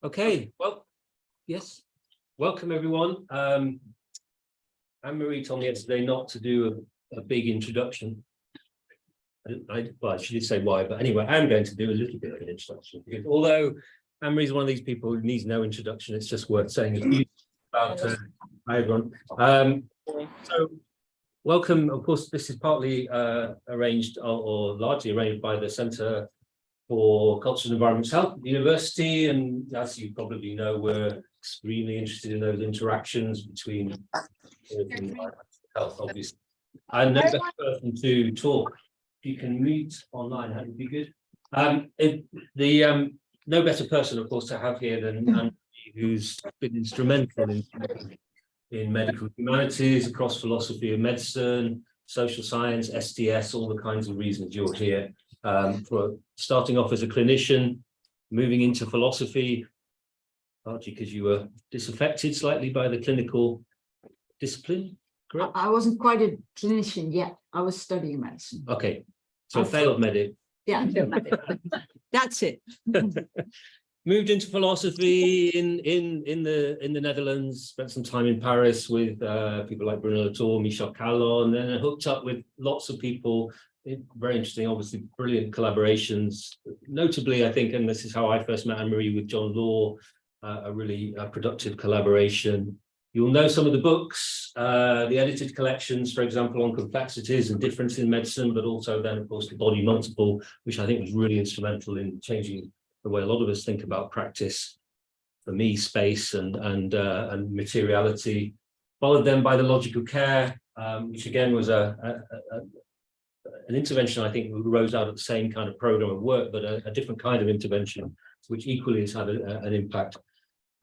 Okay, well, yes, welcome everyone. Annemarie told me yesterday not to do a big introduction. Well, she did say why, but anyway, I'm going to do a little bit of an introduction. Because although Annemarie one of these people who needs no introduction, it's just worth saying a few about hi everyone. So welcome. Of course, this is partly arranged or largely arranged by the Centre for Culture and Environment's Health at the university, and as you probably know, we're extremely interested in those interactions between health, obviously. And no better person to talk. If you can meet online, that would be good. No better person, of course, to have here than Annemarie, who's been instrumental in medical humanities, across philosophy of medicine, social science, STS, all the kinds of reasons you're here. For starting off as a clinician, moving into philosophy, partly because you were disaffected slightly by the clinical discipline, correct? I wasn't quite a clinician yet. I was studying medicine. Okay, so failed medic. Yeah, failed medic. That's it. Moved into philosophy in the Netherlands, spent some time in Paris with people like Bruno Latour, Michel Callon, and then hooked up with lots of people. Very interesting, obviously brilliant collaborations. Notably, I think, and this is how I first met Annemarie, with John Law, a really productive collaboration. You'll know some of the books, the edited collections, for example, on complexities and difference in medicine, but also then, of course, the body multiple, which I think was really instrumental in changing the way a lot of us think about practice. For me, space and materiality. Followed then by the logical care, which again was an intervention, I think, rose out of the same kind of program of work, but a different kind of intervention, which equally has had an impact.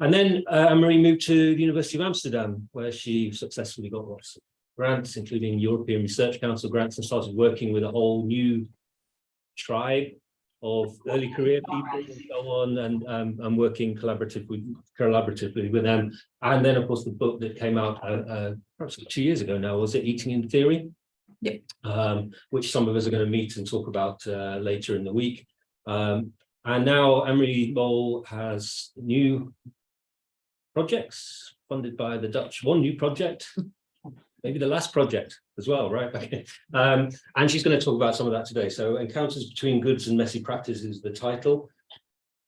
And then Annemarie moved to the University of Amsterdam, where she successfully got lots of grants, including European Research Council grants, and started working with a whole new tribe of early career people and so on, and working collaboratively with them. And then, of course, the book that came out perhaps 2 years ago now, was it Eating in Theory? Yeah. Which some of us are going to meet and talk about later in the week. And now Annemarie Mol has new projects funded by the Dutch, one new project, maybe the last project as well, right? And she's going to talk about some of that today. So Encounters Between Goods and Messy Practice is the title.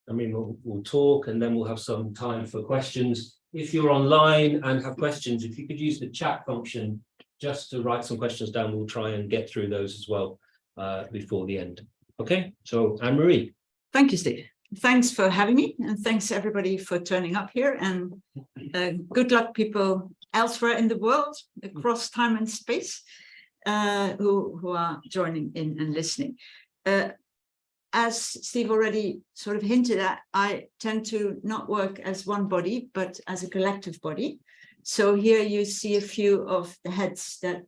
I mean, we'll talk, and then we'll have some time for questions. If you're online and have questions, if you could use the chat function just to write some questions down, we'll try and get through those as well before the end. Okay, so Annemarie. Thank you, Steve. Thanks for having me, and thanks everybody for turning up here, and good luck people elsewhere in the world, across time and space, who are joining in and listening. As Steve already sort of hinted at, I tend to not work as one body, but as a collective body. So here you see a few of the heads that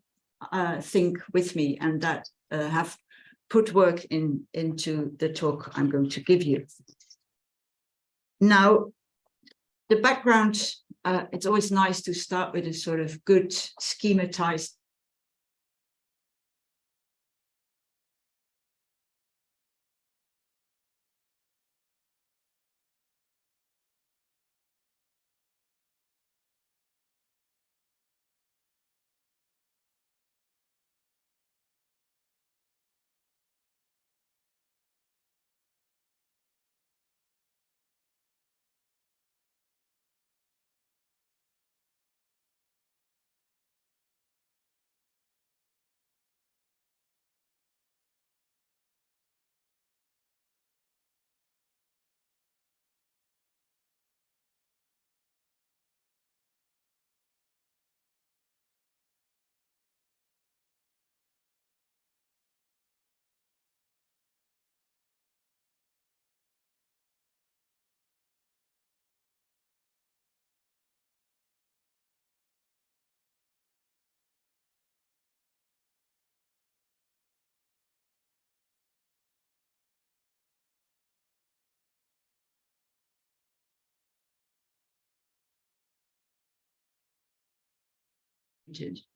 think with me and that have put work into the talk I'm going to give you. Now, the background, it's always nice to start with a sort of good schematized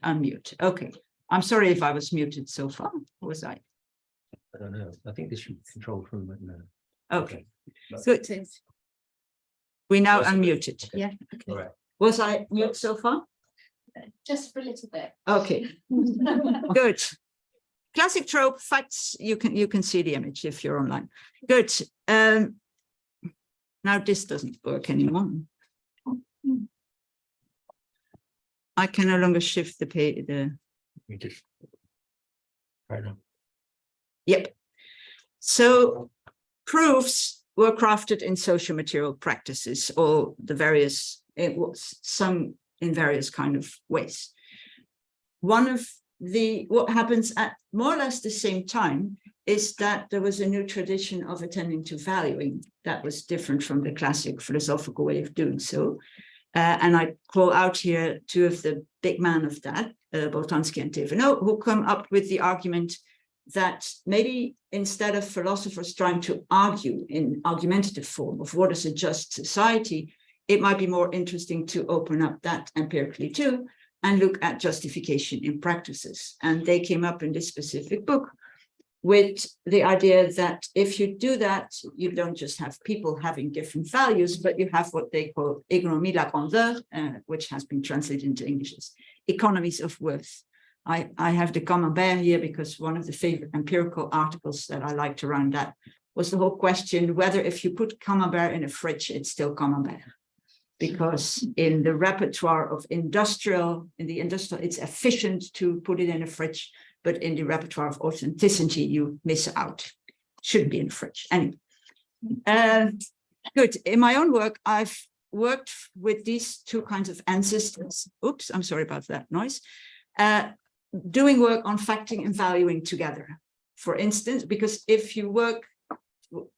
unmute. Okay, I'm sorry if I was muted so far. Was I? I don't know. I think this should be controlled from right now. Okay. So it says We now Possibly. unmuted. Okay. Yeah. Okay. All right. Was I mute so far? Just for a little bit. Okay. Good. Classic trope facts. You can see the image if you're online. Good. Now this doesn't work anymore. I can no longer shift the page. We just right now. Yep. So proofs were crafted in social material practices, or the various, it was some in various kind of ways. One of what happens at more or less the same time is that there was a new tradition of attending to valuing that was different from the classic philosophical way of doing so. And I call out here two of the big men of that, Boltanski and Thévenot, who come up with the argument that maybe instead of philosophers trying to argue in argumentative form of what is a just society, it might be more interesting to open up that empirically too and look at justification in practices. And they came up in this specific book with the idea that if you do that, you don't just have people having different values, but you have what they call économie de la grandeur, which has been translated into English as economies of worth. I have the camembert here because one of the favorite empirical articles that I liked around that was the whole question whether if you put camembert in a fridge, it's still camembert. Because in the repertoire of industrial, it's efficient to put it in a fridge, but in the repertoire of authenticity, you miss out. Shouldn't be in the fridge. Anyway, good. In my own work, I've worked with these two kinds of ancestors. Oops, I'm sorry about that noise. Doing work on facting and valuing together. For instance, because if you work,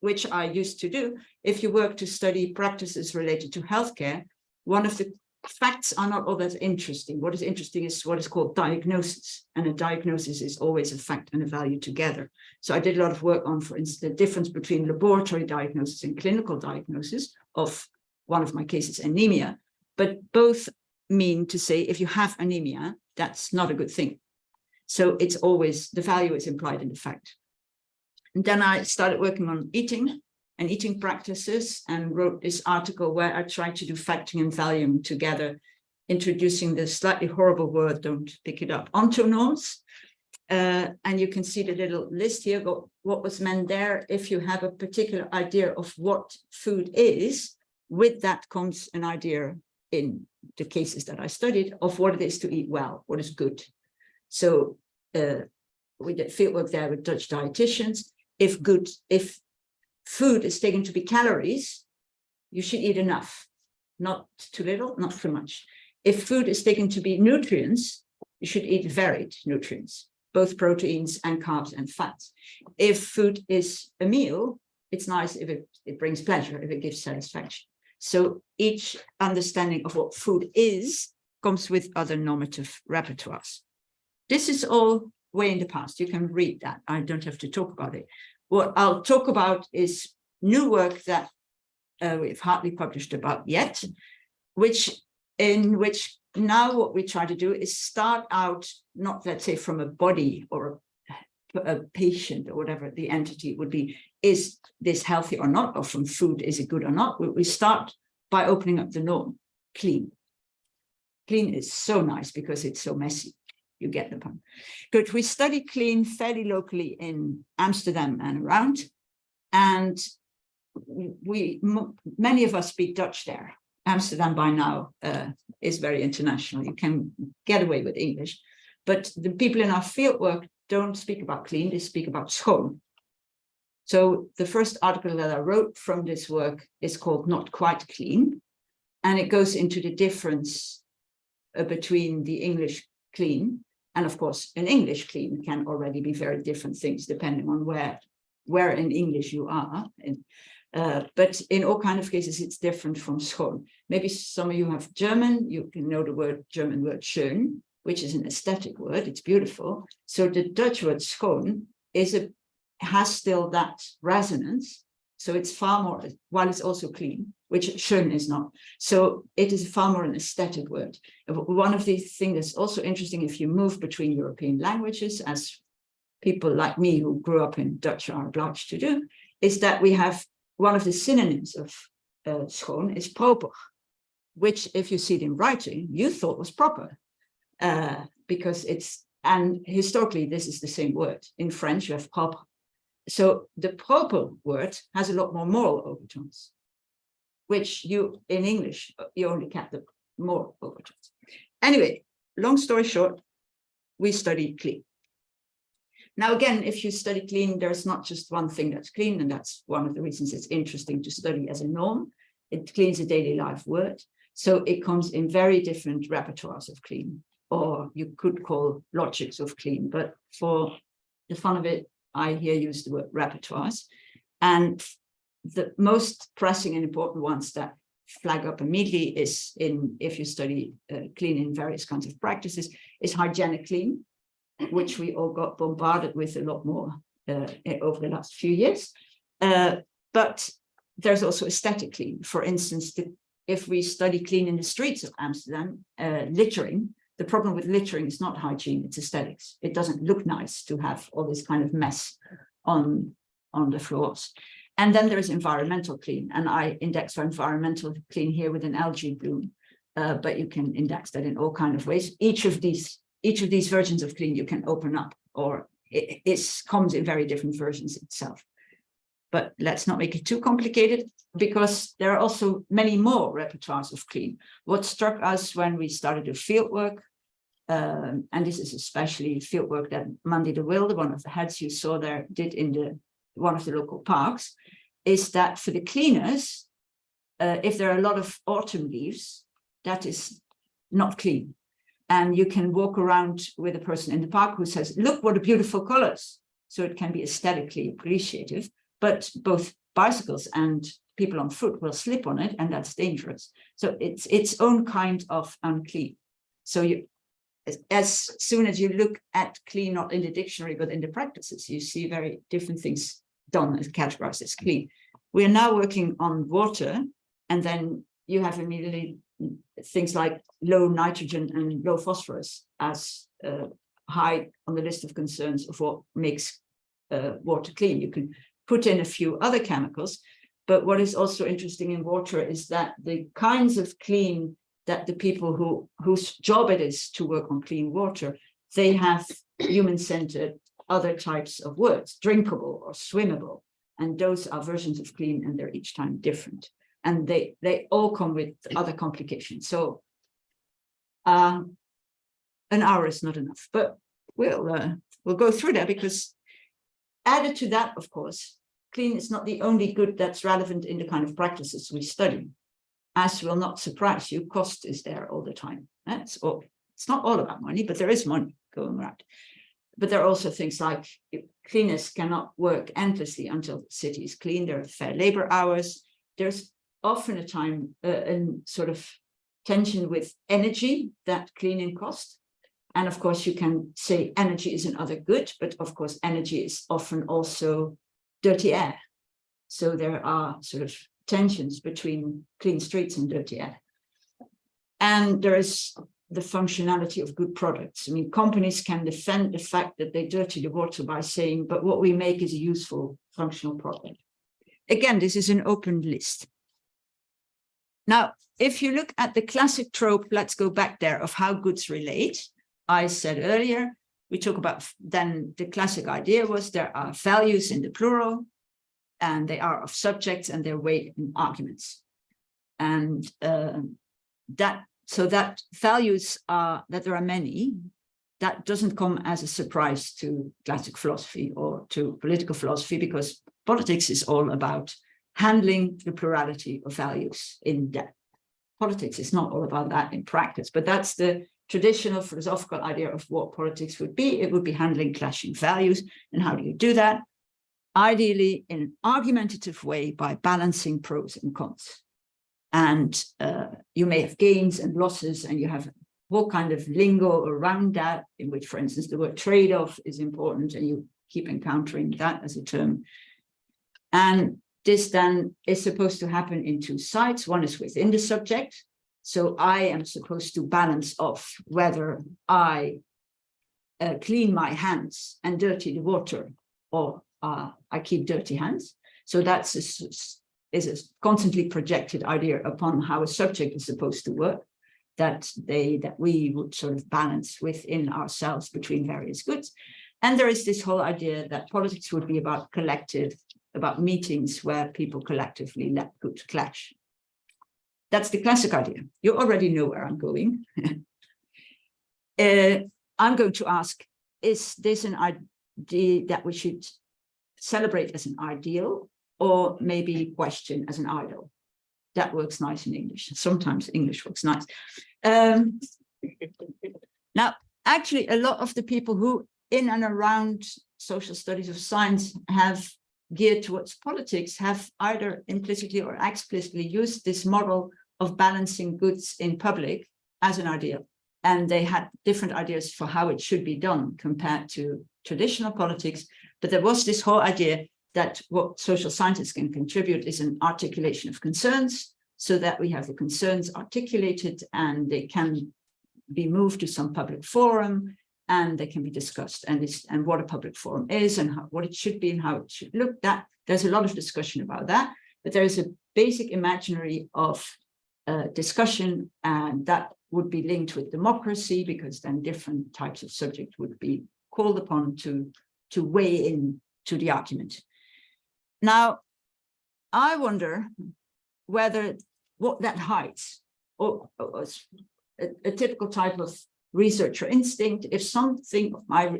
which I used to do, if you work to study practices related to healthcare, one of the facts are not all that interesting. What is interesting is what is called diagnosis. And a diagnosis is always a fact and a value together. So I did a lot of work on, for instance, the difference between laboratory diagnosis and clinical diagnosis of one of my cases, anemia. But both mean to say if you have anemia, that's not a good thing. So it's always, the value is implied in the fact. And then I started working on eating and eating practices and wrote this article where I tried to do facting and valuing together, introducing the slightly horrible word, don't pick it up, ontonorms. And you can see the little list here, what was meant there. If you have a particular idea of what food is, with that comes an idea in the cases that I studied of what it is to eat well, what is good. So we did fieldwork there with Dutch dietitians. If food is taken to be calories, you should eat enough, not too little, not too much. If food is taken to be nutrients, you should eat varied nutrients, both proteins and carbs and fats. If food is a meal, it's nice if it brings pleasure, if it gives satisfaction. So each understanding of what food is comes with other normative repertoires. This is all way in the past. You can read that. I don't have to talk about it. What I'll talk about is new work that we've hardly published about yet, in which now what we try to do is start out, not let's say from a body or a patient or whatever the entity would be, is this healthy or not, or from food, is it good or not? We start by opening up the norm, clean. Clean is so nice because it's so messy. You get the point. Good. We study clean fairly locally in Amsterdam and around, and many of us speak Dutch there. Amsterdam by now is very international. You can get away with English, but the people in our fieldwork don't speak about clean, they speak about schoon. So the first article that I wrote from this work is called Not Quite Clean, and it goes into the difference between the English clean, and of course, an English clean can already be very different things depending on where in English you are. But in all kinds of cases, it's different from schoon. Maybe some of you have German, you can know the German word schön, which is an aesthetic word, it's beautiful. So the Dutch word schoon has still that resonance. So it's far more, while it's also clean, which schön is not. So it is far more an aesthetic word. One of the things that's also interesting, if you move between European languages, as people like me who grew up in Dutch are obliged to do, is that we have one of the synonyms of schoon is proper, which if you see it in writing, you thought was proper, because it's, and historically, this is the same word. In French, you have propre. So the proper word has a lot more moral overtones, which you, in English, you only get the moral overtones. Anyway, long story short, we study clean. Now, again, if you study clean, there's not just one thing that's clean, and that's one of the reasons it's interesting to study as a norm. It cleans a daily life word. So it comes in very different repertoires of clean, or you could call logics of clean. But for the fun of it, I here use the word repertoires. And the most pressing and important ones that flag up immediately is if you study clean in various kinds of practices, is hygienic clean, which we all got bombarded with a lot more over the last few years. But there's also aesthetic clean. For instance, if we study clean in the streets of Amsterdam, littering, the problem with littering is not hygiene, it's aesthetics. It doesn't look nice to have all this kind of mess on the floors. And then there's environmental clean, and I index for environmental clean here with an algae bloom, but you can index that in all kinds of ways. Each of these versions of clean you can open up, or it comes in very different versions itself. But let's not make it too complicated, because there are also many more repertoires of clean. What struck us when we started the field work, and this is especially field work that Mandy de Wilde, one of the heads you saw there, did in one of the local parks, is that for the cleaners, if there are a lot of autumn leaves, that is not clean. And you can walk around with a person in the park who says, look what a beautiful colors. So it can be aesthetically appreciative, but both bicycles and people on foot will slip on it, and that's dangerous. So it's its own kind of unclean. So as soon as you look at clean, not in the dictionary, but in the practices, you see very different things done as categorized as clean. We are now working on water, and then you have immediately things like low nitrogen and low phosphorus as high on the list of concerns of what makes water clean. You can put in a few other chemicals, but what is also interesting in water is that the kinds of clean that the people whose job it is to work on clean water, they have human-centered other types of words, drinkable or swimmable, and those are versions of clean, and they're each time different. And they all come with other complications. So an hour is not enough, but we'll go through that, because added to that, of course, clean is not the only good that's relevant in the kind of practices we study. As will not surprise you, cost is there all the time. It's not all about money, but there is money going around. But there are also things like cleaners cannot work endlessly until the city is clean. There are fair labor hours. There's often a time in sort of tension with energy that cleaning costs. And of course, you can say energy is another good, but of course, energy is often also dirty air. So there are sort of tensions between clean streets and dirty air. And there is the functionality of good products. I mean, companies can defend the fact that they dirty the water by saying, but what we make is a useful functional product. Again, this is an open list. Now, if you look at the classic trope, let's go back there, of how goods relate. I said earlier, we talk about, then the classic idea was there are values in the plural, and they are of subjects, and they're weighed in arguments. And so that values are, that there are many, that doesn't come as a surprise to classic philosophy or to political philosophy, because politics is all about handling the plurality of values in depth. Politics is not all about that in practice, but that's the traditional philosophical idea of what politics would be. It would be handling clashing values. And how do you do that? Ideally, in an argumentative way, by balancing pros and cons. And you may have gains and losses, and you have all kind of lingo around that, in which, for instance, the word trade-off is important, and you keep encountering that as a term. And this then is supposed to happen in two sides. One is within the subject. So I am supposed to balance off whether I clean my hands and dirty the water, or I keep dirty hands. So that's is a constantly projected idea upon how a subject is supposed to work, that we would sort of balance within ourselves between various goods. And there is this whole idea that politics would be about about meetings where people collectively let good clash. That's the classic idea. You already know where I'm going. I'm going to ask, is this an idea that we should celebrate as an ideal, or maybe question as an idol? That works nice in English. Sometimes English works nice. Now, actually, a lot of the people who in and around social studies of science have geared towards politics have either implicitly or explicitly used this model of balancing goods in public as an ideal. And they had different ideas for how it should be done compared to traditional politics. But there was this whole idea that what social scientists can contribute is an articulation of concerns, so that we have the concerns articulated and they can be moved to some public forum and they can be discussed, and what a public forum is and what it should be and how it should look. That there's a lot of discussion about that, but there is a basic imaginary of discussion, and that would be linked with democracy, because then different types of subjects would be called upon to weigh in to the argument. Now, I wonder whether what that hides, or a typical type of researcher instinct, if something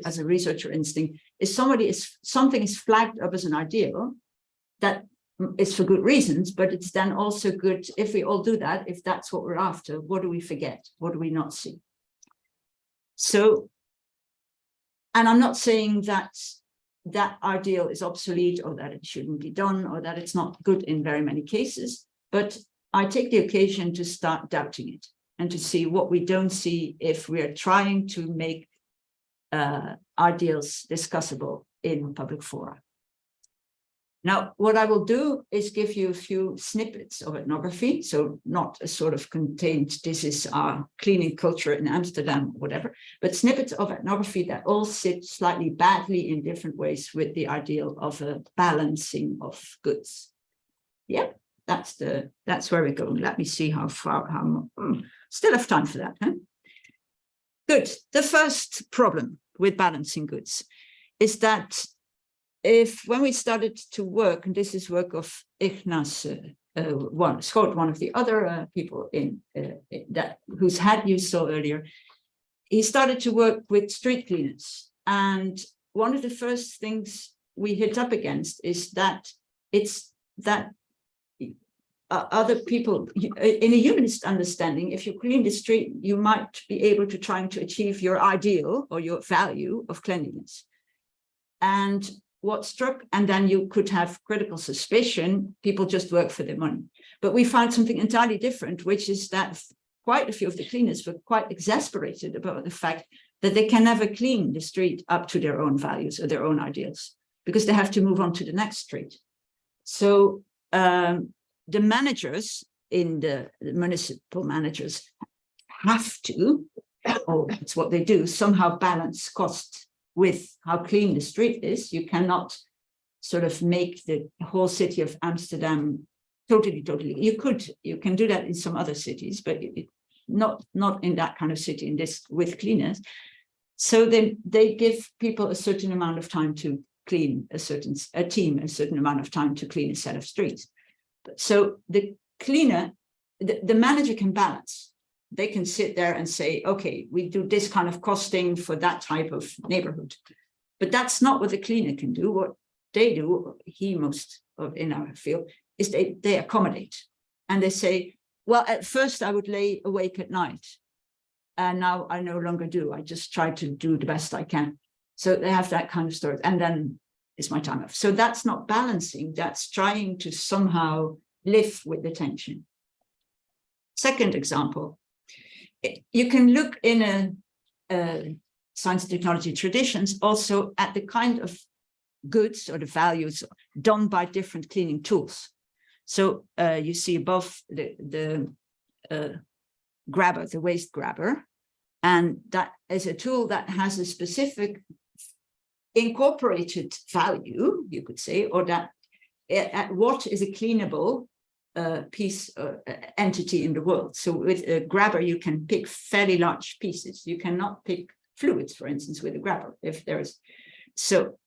as a researcher instinct is something is flagged up as an ideal, that is for good reasons, but it's then also good if we all do that, if that's what we're after, what do we forget? What do we not see? So, and I'm not saying that that ideal is obsolete or that it shouldn't be done or that it's not good in very many cases, but I take the occasion to start doubting it and to see what we don't see if we're trying to make ideals discussable in public fora. Now, what I will do is give you a few snippets of ethnography, so not a sort of contained, this is our cleaning culture in Amsterdam, whatever, but snippets of ethnography that all sit slightly badly in different ways with the ideal of a balancing of goods. Yeah, that's where we're going. Let me see how still have time for that, huh? Good. The first problem with balancing goods is that when we started to work, and this is work of Ignace Schoot, one of the other people whose hat you saw earlier, he started to work with street cleaners. And one of the first things we hit up against is that other people, in a humanist understanding, if you clean the street, you might be able to try to achieve your ideal or your value of cleanliness. And what struck, and then you could have critical suspicion, people just work for their money. But we found something entirely different, which is that quite a few of the cleaners were quite exasperated about the fact that they can never clean the street up to their own values or their own ideals, because they have to move on to the next street. So the managers the municipal managers have to, or it's what they do, somehow balance cost with how clean the street is. You cannot sort of make the whole city of Amsterdam totally. You can do that in some other cities, but not in that kind of city, in this with cleaners. So then they give people a certain amount of time to clean a certain amount of time to clean a set of streets. So the cleaner, the manager can balance. They can sit there and say, okay, we do this kind of costing for that type of neighborhood. But that's not what the cleaner can do. What they do, most in our field, is they accommodate. And they say, well, at first I would lay awake at night. And now I no longer do. I just try to do the best I can. So they have that kind of story. And then it's my time off. So that's not balancing. That's trying to somehow live with the tension. Second example. You can look in science and technology traditions also at the kind of goods or the values done by different cleaning tools. So you see above the grabber, the waste grabber, and that is a tool that has a specific incorporated value, you could say, or that what is a cleanable entity in the world. So with a grabber, you can pick fairly large pieces. You cannot pick fluids, for instance, with a grabber. If there is, so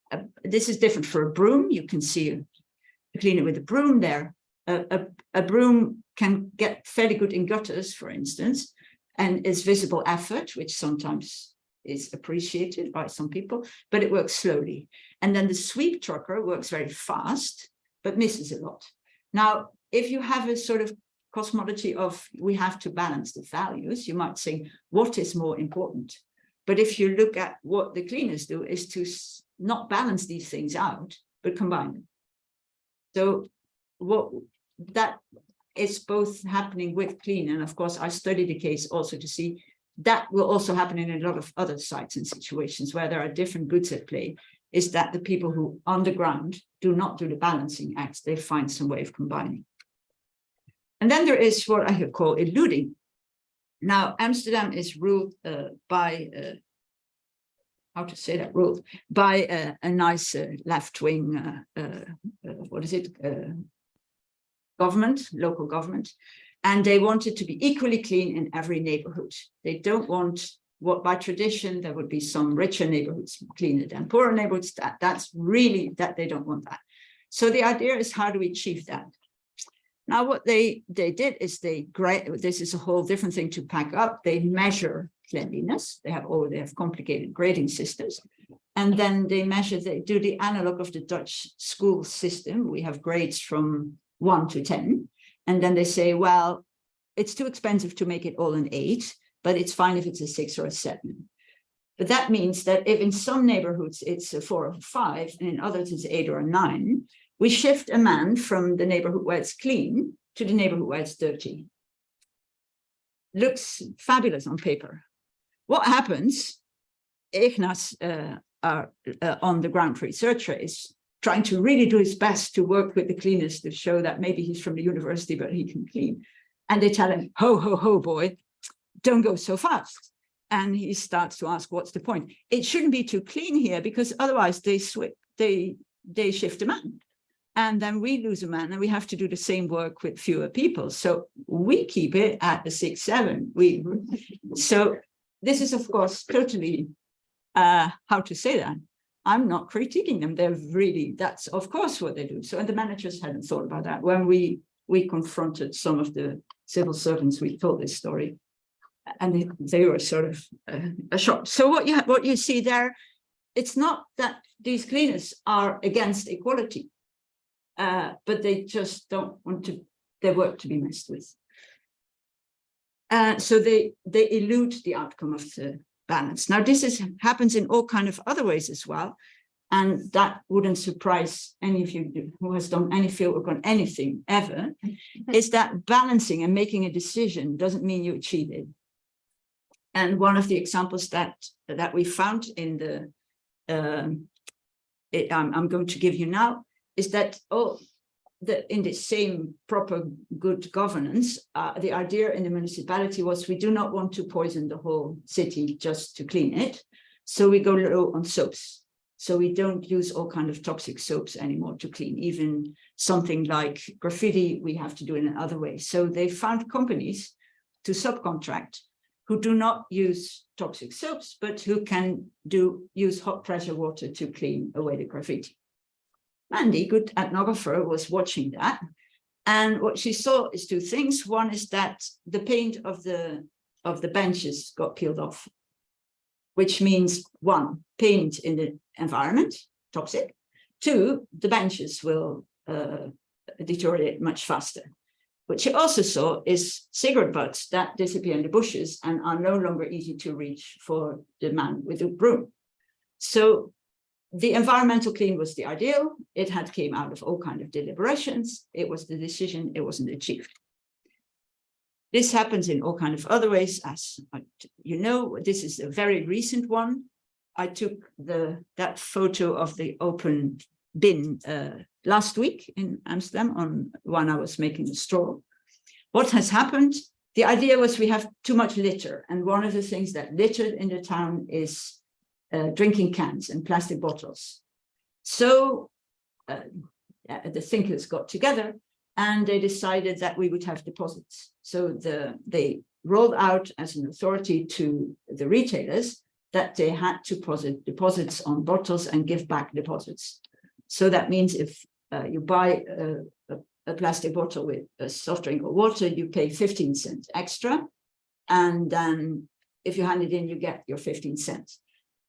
this is different for a broom. You can see a cleaner with a broom there. A broom can get fairly good in gutters, for instance, and is visible effort, which sometimes is appreciated by some people, but it works slowly. And then the sweep trucker works very fast, but misses a lot. Now, if you have a sort of cosmology of we have to balance the values, you might say, what is more important? But if you look at what the cleaners do is to not balance these things out, but combine them. So what that is both happening with clean, and of course I study the case also to see that will also happen in a lot of other sites and situations where there are different goods at play, is that the people who on the ground do not do the balancing acts, they find some way of combining. And then there is what I could call eluding. Now, Amsterdam is ruled by, how to say that, ruled by a nice left-wing, what is it, government, local government, and they want it to be equally clean in every neighborhood. They don't want what by tradition there would be some richer neighborhoods cleaner than poorer neighborhoods. That's really that they don't want that. So the idea is, how do we achieve that? Now, what they did is this is a whole different thing to pack up. They measure cleanliness. They have complicated grading systems. And then they do the analog of the Dutch school system. We have grades from 1 to 10. And then they say, well, it's too expensive to make it all an 8, but it's fine if it's a 6 or a 7. But that means that if in some neighborhoods it's a 4 or 5, and in others it's 8 or a 9, we shift a man from the neighborhood where it's clean to the neighborhood where it's dirty. Looks fabulous on paper. What happens? Ignas, our on-the-ground researcher, is trying to really do his best to work with the cleaners to show that maybe he's from the university, but he can clean. And they tell him, ho, ho, ho, boy, don't go so fast. And he starts to ask, what's the point? It shouldn't be too clean here, because otherwise they shift a man. And then we lose a man, and we have to do the same work with fewer people. So we keep it at the 6, 7. So this is, of course, totally, how to say that? I'm not critiquing them. They're really, that's of course what they do. So, and the managers hadn't thought about that. When we confronted some of the civil servants, we told this story, and they were sort of shocked. So what you see there, it's not that these cleaners are against equality, but they just don't want their work to be messed with. So they elude the outcome of the balance. Now, this happens in all kinds of other ways as well. And that wouldn't surprise any of you who has done any fieldwork on anything ever, is that balancing and making a decision doesn't mean you achieve it. And one of the examples that we found in I'm going to give you now is that in the same proper good governance, the idea in the municipality was we do not want to poison the whole city just to clean it. So we go low on soaps. So we don't use all kinds of toxic soaps anymore to clean. Even something like graffiti, we have to do in another way. So they found companies to subcontract who do not use toxic soaps, but who can use hot pressure water to clean away the graffiti. Mandy, good ethnographer, was watching that. And what she saw is 2 things. One is that the paint of the benches got peeled off, which means 1, paint in the environment, toxic. 2, the benches will deteriorate much faster. What she also saw is cigarette butts that disappear in the bushes and are no longer easy to reach for the man with a broom. So the environmental clean was the ideal. It had came out of all kinds of deliberations. It was the decision, it wasn't achieved. This happens in all kinds of other ways, as you know. This is a very recent one. I took that photo of the open bin last week in Amsterdam when I was making a straw. What has happened? The idea was we have too much litter. And one of the things that littered in the town is drinking cans and plastic bottles. So the thinkers got together and they decided that we would have deposits. So they rolled out as an authority to the retailers that they had to deposit deposits on bottles and give back deposits. So that means if you buy a plastic bottle with a soft drink or water, you pay 15 cents extra. And then if you hand it in, you get your 15 cents.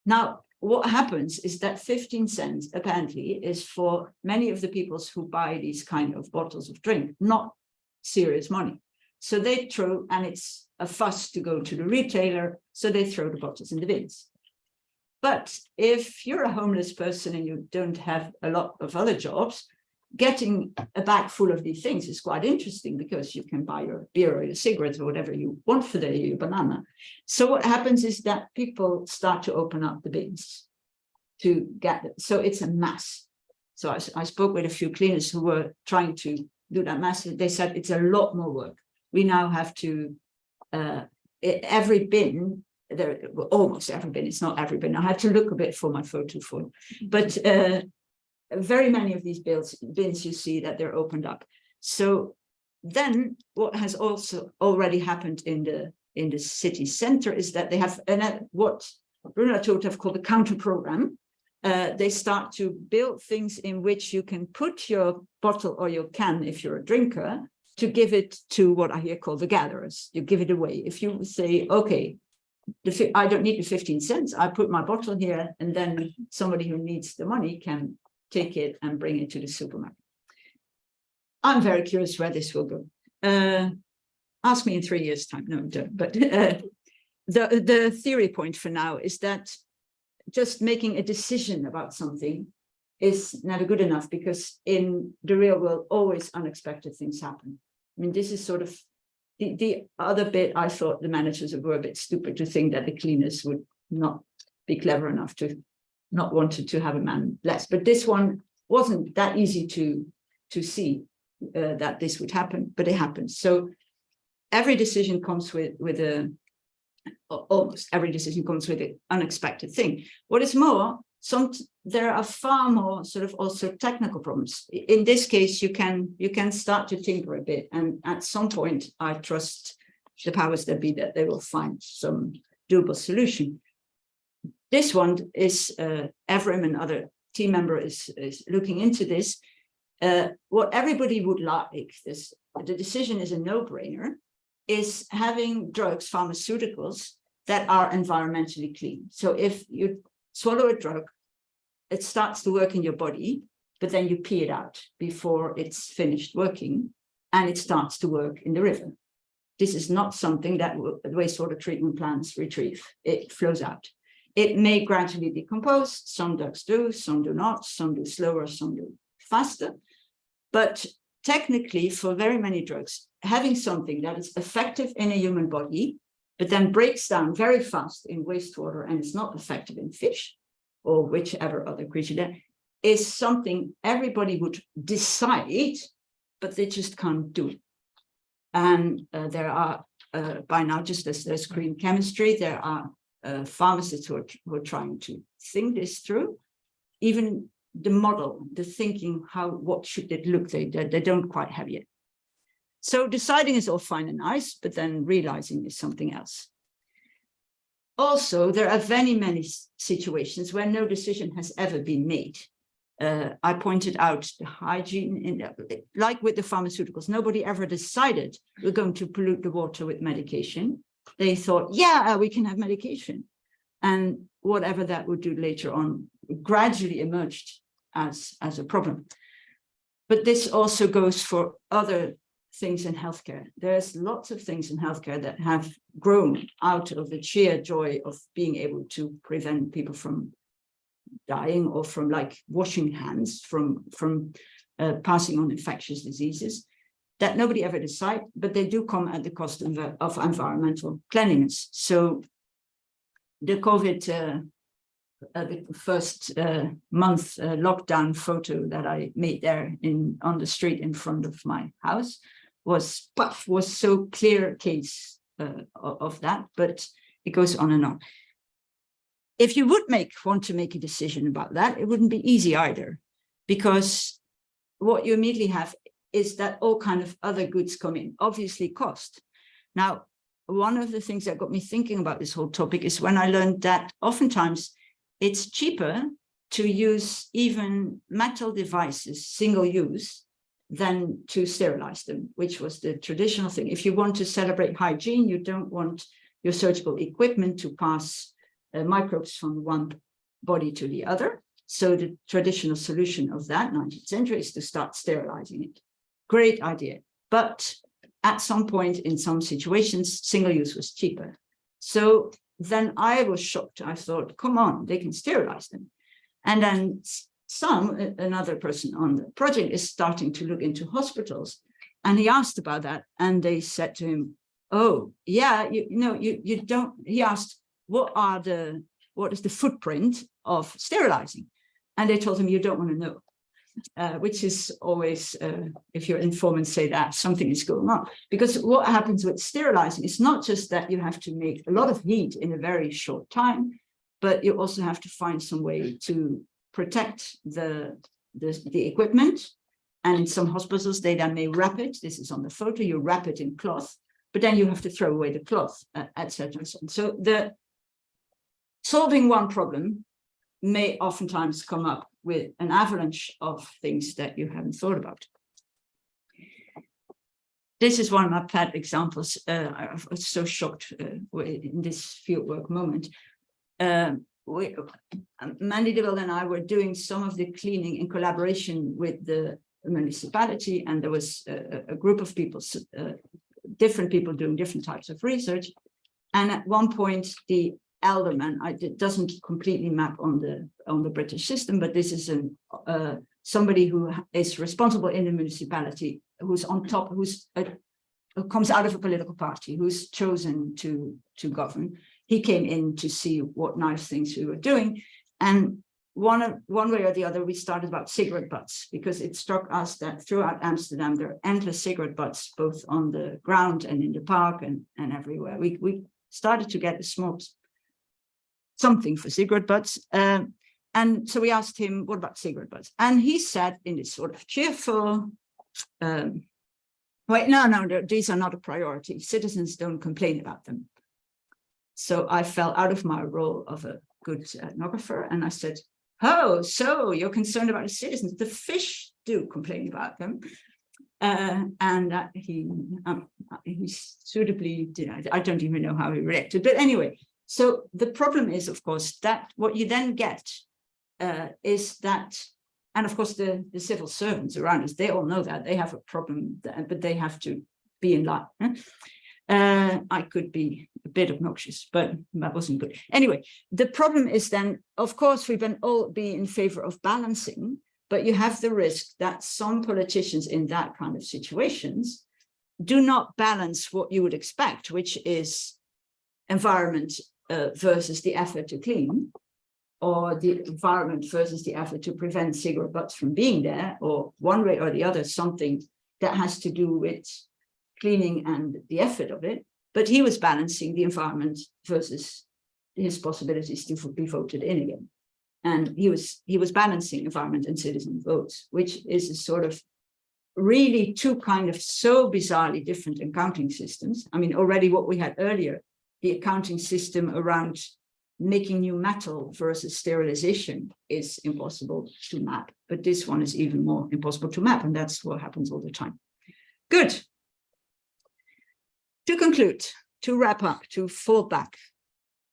Now, what happens is that 15 cents apparently is for many of the people who buy these kind of bottles of drink, not serious money. So they throw, and it's a fuss to go to the retailer, so they throw the bottles in the bins. But if you're a homeless person and you don't have a lot of other jobs, getting a bag full of these things is quite interesting because you can buy your beer or your cigarettes or whatever you want for your banana. So what happens is that people start to open up the bins to get it. So it's a mess. So I spoke with a few cleaners who were trying to do that mess. They said it's a lot more work. We now have to, every bin, almost every bin, it's not every bin. I had to look a bit for my photo for, but very many of these bins, you see that they're opened up. So then what has also already happened in the city center is that they have what Bruno Todt have called a counter program. They start to build things in which you can put your bottle or your can, if you're a drinker, to give it to what I hear called the gatherers. You give it away. If you say, okay, I don't need the 15 cents, I put my bottle here, and then somebody who needs the money can take it and bring it to the supermarket. I'm very curious where this will go. Ask me in 3 years' time. No, don't. But the theory point for now is that just making a decision about something is never good enough, because in the real world, always unexpected things happen. I mean, this is sort of the other bit. I thought the managers were a bit stupid to think that the cleaners would not be clever enough to not wanted to have a man less. But this one wasn't that easy to see that this would happen, but it happens. So every decision comes with a, almost every decision comes with an unexpected thing. What is more, there are far more sort of also technical problems. In this case, you can start to tinker a bit, and at some point, I trust the powers that be that they will find some doable solution. This one is Evrim, another team member, is looking into this. What everybody would like, the decision is a no-brainer, is having drugs, pharmaceuticals that are environmentally clean. So if you swallow a drug, it starts to work in your body, but then you pee it out before it's finished working, and it starts to work in the river. This is not something that wastewater treatment plants retrieve. It flows out. It may gradually decompose. Some drugs do, some do not, some do slower, some do faster. But technically, for very many drugs, having something that is effective in a human body, but then breaks down very fast in wastewater and is not effective in fish or whichever other creature there, is something everybody would decide, but they just can't do it. And there are, by now, just as there's green chemistry, there are pharmacists who are trying to think this through. Even the model, the thinking, what should it look like, they don't quite have yet. So deciding is all fine and nice, but then realizing is something else. Also, there are many situations where no decision has ever been made. I pointed out the hygiene, like with the pharmaceuticals, nobody ever decided we're going to pollute the water with medication. They thought, yeah, we can have medication. And whatever that would do later on gradually emerged as a problem. But this also goes for other things in healthcare. There's lots of things in healthcare that have grown out of the sheer joy of being able to prevent people from dying, or from like washing hands, from passing on infectious diseases, that nobody ever decided, but they do come at the cost of environmental cleanliness. So the COVID, the first month lockdown photo that I made there on the street in front of my house was so clear case of that, but it goes on and on. If you would want to make a decision about that, it wouldn't be easy either, because what you immediately have is that all kind of other goods come in, obviously cost. Now, one of the things that got me thinking about this whole topic is when I learned that oftentimes it's cheaper to use even metal devices, single use, than to sterilize them, which was the traditional thing. If you want to celebrate hygiene, you don't want your surgical equipment to pass microbes from one body to the other. So the traditional solution of that 19th century is to start sterilizing it. Great idea. But at some point in some situations, single use was cheaper. So then I was shocked. I thought, come on, they can sterilize them. And then another person on the project is starting to look into hospitals. And he asked about that. And they said to him, oh, yeah, you don't, he asked, what is the footprint of sterilizing? And they told him, you don't want to know. Which is always, if your informants say that, something is going on. Because what happens with sterilizing is not just that you have to make a lot of heat in a very short time, but you also have to find some way to protect the equipment. And in some hospitals, they then may wrap it. This is on the photo, you wrap it in cloth, but then you have to throw away the cloth, etc. And so on. So the solving one problem may oftentimes come up with an avalanche of things that you haven't thought about. This is one of my pet examples. I was so shocked in this fieldwork moment. Mandy de Wilde and I were doing some of the cleaning in collaboration with the municipality, and there was a group of people, different people doing different types of research. And at one point, the elderman, it doesn't completely map on the British system, but this is somebody who is responsible in the municipality, who's on top, who comes out of a political party, who's chosen to govern. He came in to see what nice things we were doing, and one way or the other, we started about cigarette butts, because it struck us that throughout Amsterdam there are endless cigarette butts, both on the ground and in the park and everywhere. We started to get a small something for cigarette butts. And so we asked him, what about cigarette butts? And he said in this sort of cheerful, wait, no, these are not a priority. Citizens don't complain about them. So I fell out of my role of a good ethnographer, and I said, oh, so you're concerned about the citizens. The fish do complain about them. And he suitably did. I don't even know how he reacted. But anyway, so the problem is, of course, that what you then get is that, and of course, the civil servants around us, they all know that they have a problem, but they have to be in line. I could be a bit obnoxious, but that wasn't good. Anyway, the problem is then, of course, we can all be in favor of balancing, but you have the risk that some politicians in that kind of situations do not balance what you would expect, which is environment versus the effort to clean, or the environment versus the effort to prevent cigarette butts from being there, or one way or the other, something that has to do with cleaning and the effort of it. But he was balancing the environment versus his possibilities to be voted in again. And he was balancing environment and citizen votes, which is a sort of really two kind of so bizarrely different accounting systems. I mean, already what we had earlier, the accounting system around making new metal versus sterilization is impossible to map. But this one is even more impossible to map, and that's what happens all the time. Good. To conclude, to wrap up, to fall back,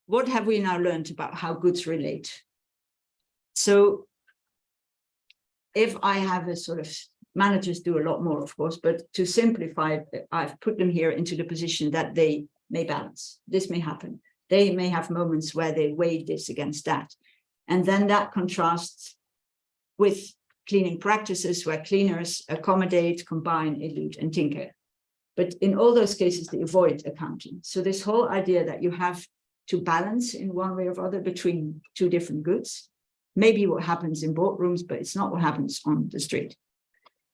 what have we now learned about how goods relate? So if I have a sort of, managers do a lot more, of course, but to simplify, I've put them here into the position that they may balance. This may happen. They may have moments where they weigh this against that. And then that contrasts with cleaning practices where cleaners accommodate, combine, elude, and tinker. But in all those cases, they avoid accounting. So this whole idea that you have to balance in one way or other between two different goods, maybe what happens in boardrooms, but it's not what happens on the street.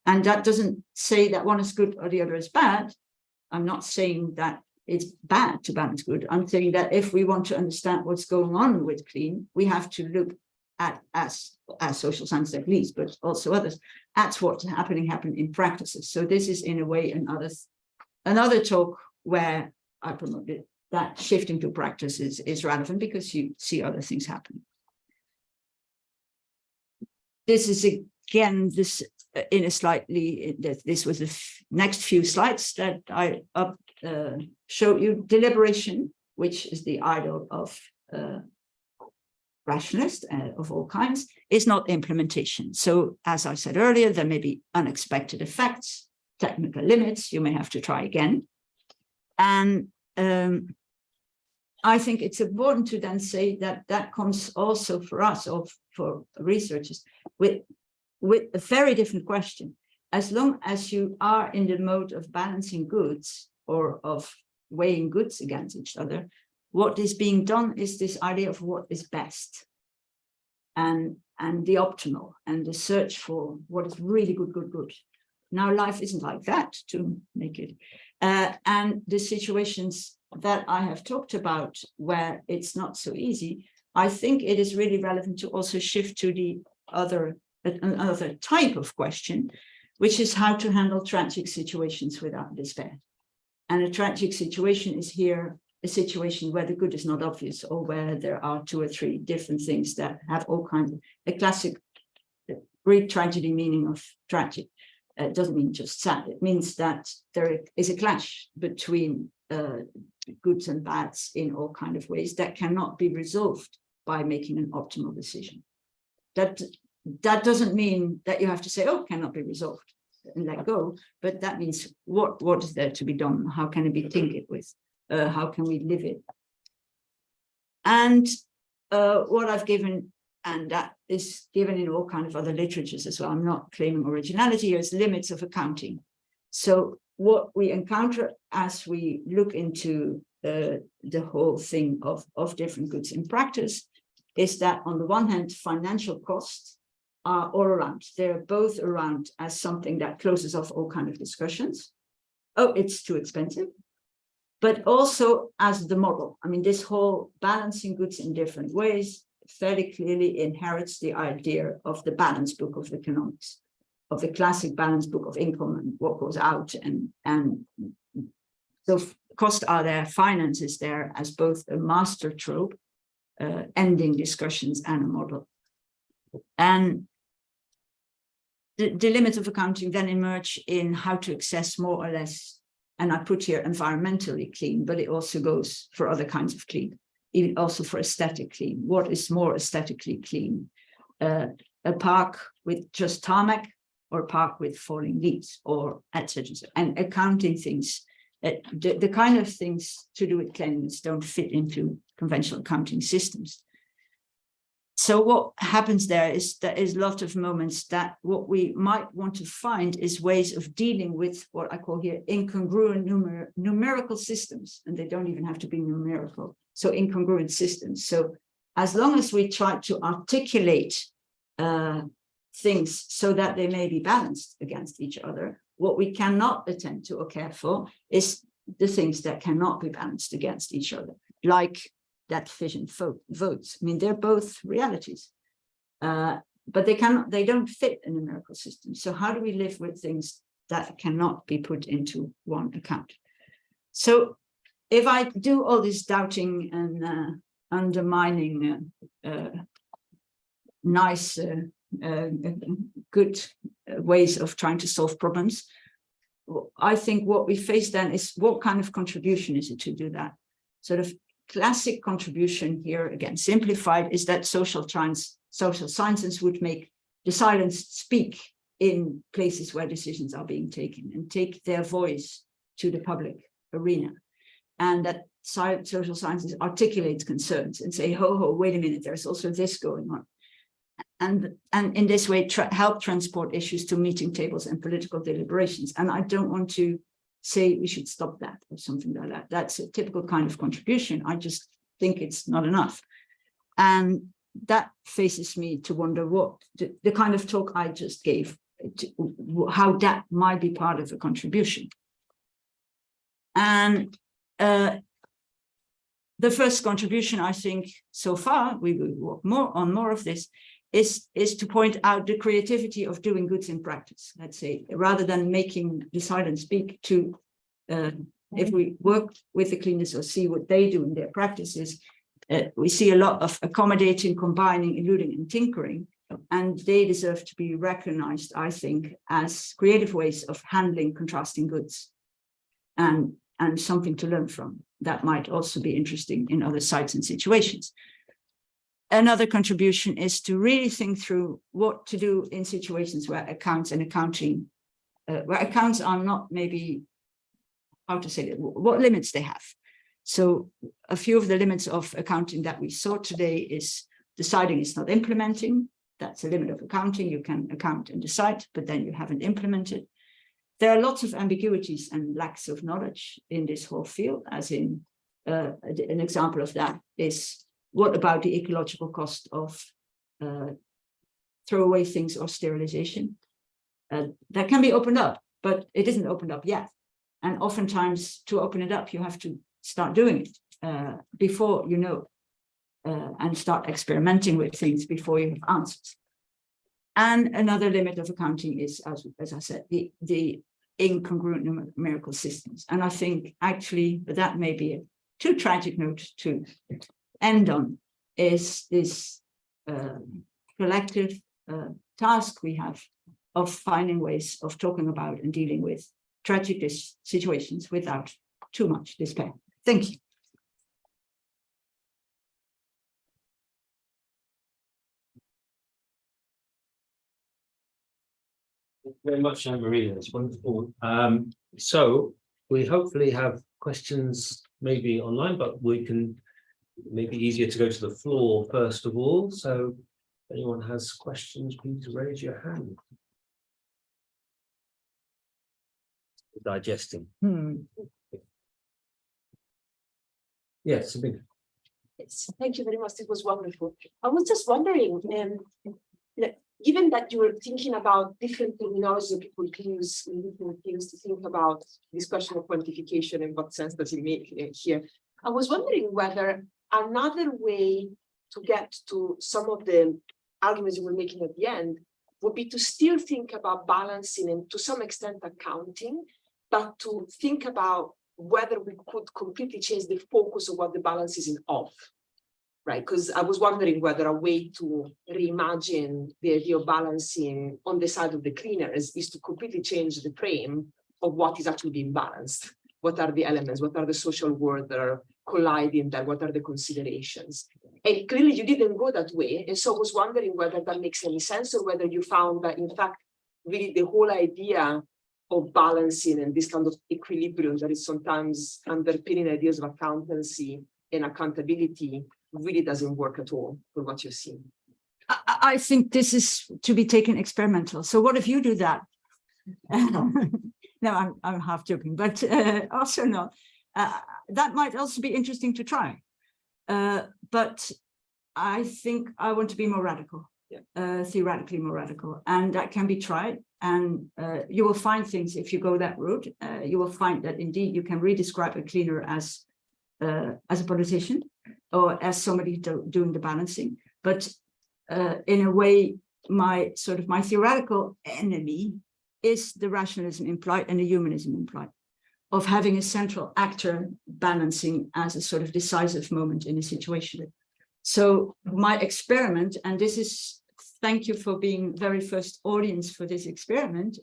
And that doesn't say that one is good or the other is bad. I'm not saying that it's bad to balance good. I'm saying that if we want to understand what's going on with clean, we have to look as social science at least, but also others, at what's happening in practices. So this is in a way another talk where I promoted that shifting to practice is relevant because you see other things happening. This is again this in a slightly, this was the next few slides that I showed you. Deliberation, which is the idol of rationalists of all kinds, is not implementation. So as I said earlier, there may be unexpected effects, technical limits, you may have to try again. And I think it's important to then say that that comes also for us, or for researchers, with a very different question. As long as you are in the mode of balancing goods or of weighing goods against each other, what is being done is this idea of what is best and the optimal and the search for what is really good. Now, life isn't like that, to make it. And the situations that I have talked about where it's not so easy, I think it is really relevant to also shift to the another type of question, which is how to handle tragic situations without despair. And a tragic situation is here a situation where the good is not obvious, or where there are 2 or 3 different things that have all kinds of, a classic Greek tragedy meaning of tragic. It doesn't mean just sad. It means that there is a clash between goods and bads in all kinds of ways that cannot be resolved by making an optimal decision. That doesn't mean that you have to say, oh, cannot be resolved and let go, but that means what is there to be done? How can it be tinkered with? How can we live it? And what I've given, and that is given in all kinds of other literatures as well, I'm not claiming originality, is limits of accounting. So what we encounter as we look into the whole thing of different goods in practice is that on the one hand, financial costs are all around. They're both around as something that closes off all kinds of discussions. Oh, it's too expensive. But also as the model. I mean, this whole balancing goods in different ways fairly clearly inherits the idea of the balance book of economics, of the classic balance book of income and what goes out. And so costs are there, finance is there as both a master trope, ending discussions, and a model. And the limits of accounting then emerge in how to access more or less, and I put here environmentally clean, but it also goes for other kinds of clean, even also for aesthetic clean. What is more aesthetically clean? A park with just tarmac, or a park with falling leaves, or etc. And accounting things, the kind of things to do with cleanliness don't fit into conventional accounting systems. So what happens there is a lot of moments that what we might want to find is ways of dealing with what I call here incongruent numerical systems, and they don't even have to be numerical. So incongruent systems. So as long as we try to articulate things so that they may be balanced against each other, what we cannot attend to or care for is the things that cannot be balanced against each other, like that fission votes. I mean, they're both realities, but they don't fit a numerical system. So how do we live with things that cannot be put into one account? So if I do all this doubting and undermining nice, good ways of trying to solve problems, I think what we face then is what kind of contribution is it to do that? Sort of classic contribution here, again, simplified, is that social sciences would make the silence speak in places where decisions are being taken and take their voice to the public arena. And that social sciences articulate concerns and say, ho, wait a minute, there's also this going on. And in this way, help transport issues to meeting tables and political deliberations. And I don't want to say we should stop that or something like that. That's a typical kind of contribution. I just think it's not enough. And that faces me to wonder what the kind of talk I just gave, how that might be part of a contribution. And the first contribution, I think, so far, we will work more of this, is to point out the creativity of doing goods in practice, let's say, rather than making the silent speak to, if we work with the cleaners or see what they do in their practices, we see a lot of accommodating, combining, eluding, and tinkering, and they deserve to be recognized, I think, as creative ways of handling contrasting goods, and something to learn from. That might also be interesting in other sites and situations. Another contribution is to really think through what to do in situations where accounts and accounting, where accounts are not maybe, how to say it, what limits they have. So a few of the limits of accounting that we saw today is deciding it's not implementing. That's a limit of accounting. You can account and decide, but then you haven't implemented. There are lots of ambiguities and lacks of knowledge in this whole field, as in an example of that is, what about the ecological cost of throwaway things or sterilization? That can be opened up, but it isn't opened up yet. And oftentimes to open it up, you have to start doing it before you know, and start experimenting with things before you have answers. And another limit of accounting is, as I said, the incongruent numerical systems. And I think actually, but that may be a too tragic note to end on, is this collective task we have of finding ways of talking about and dealing with tragic situations without too much despair. Thank you. Thank you very much, Annemarie. That's wonderful. So we hopefully have questions maybe online, but we can maybe easier to go to the floor first of all. So if anyone has questions, please raise your hand. Digesting. Yes, Sabine. Yes, thank you very much. It was wonderful. I was just wondering, given that you were thinking about different terminology that people use in different things to think about this question of quantification and what sense does it make here, I was wondering whether another way to get to some of the arguments you were making at the end would be to still think about balancing and to some extent accounting, but to think about whether we could completely change the focus of what the balance is in of. Right, because I was wondering whether a way to reimagine the idea of balancing on the side of the cleaners is to completely change the frame of what is actually being balanced. What are the elements? What are the social words that are colliding there? What are the considerations? And clearly you didn't go that way. And so I was wondering whether that makes any sense, or whether you found that in fact, really the whole idea of balancing and this kind of equilibrium that is sometimes underpinning ideas of accountancy and accountability really doesn't work at all for what you're seeing. I think this is to be taken experimental. So what if you do that? No, I'm half joking, but also not. That might also be interesting to try. But I think I want to be more radical, theoretically more radical, and that can be tried. And you will find things if you go that route. You will find that indeed you can redescribe a cleaner as a politician, or as somebody doing the balancing, but in a way, my theoretical enemy is the rationalism implied and the humanism implied of having a central actor balancing as a sort of decisive moment in a situation. So my experiment, and this is, thank you for being very first audience for this experiment,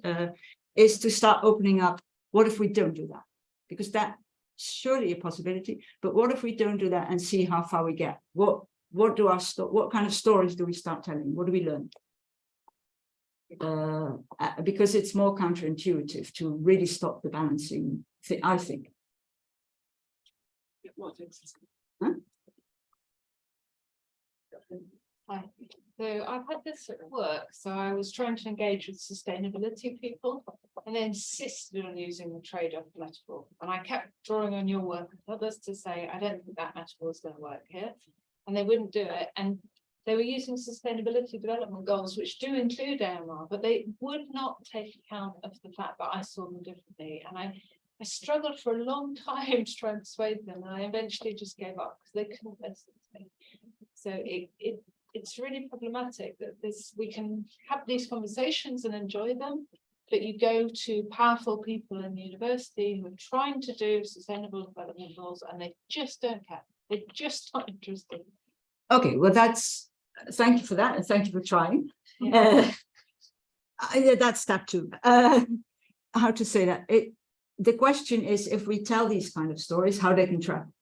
is to start opening up, what if we don't do that? Because that surely a possibility, but what if we don't do that and see how far we get? What kind of stories do we start telling? What do we learn? Because it's more counterintuitive to really stop the balancing thing, I think. Huh? Hi. So I've had this at work. So I was trying to engage with sustainability people, and they insisted on using the trade-off metaphor. And I kept drawing on your work and others to say, I don't think that metaphor is going to work here. And they wouldn't do it. And they were using sustainability development goals, which do include AMR, but they would not take account of the fact that I saw them differently. And I struggled for a long time to try and persuade them, and I eventually just gave up because they couldn't listen to me. So it's really problematic that we can have these conversations and enjoy them, but you go to powerful people in the university who are trying to do sustainable development goals and they just don't care. They're just not interested. Okay, well, thank you for that, and thank you for trying. Yeah. That's step 2. How to say that? The question is, if we tell these kind of stories, how they can travel.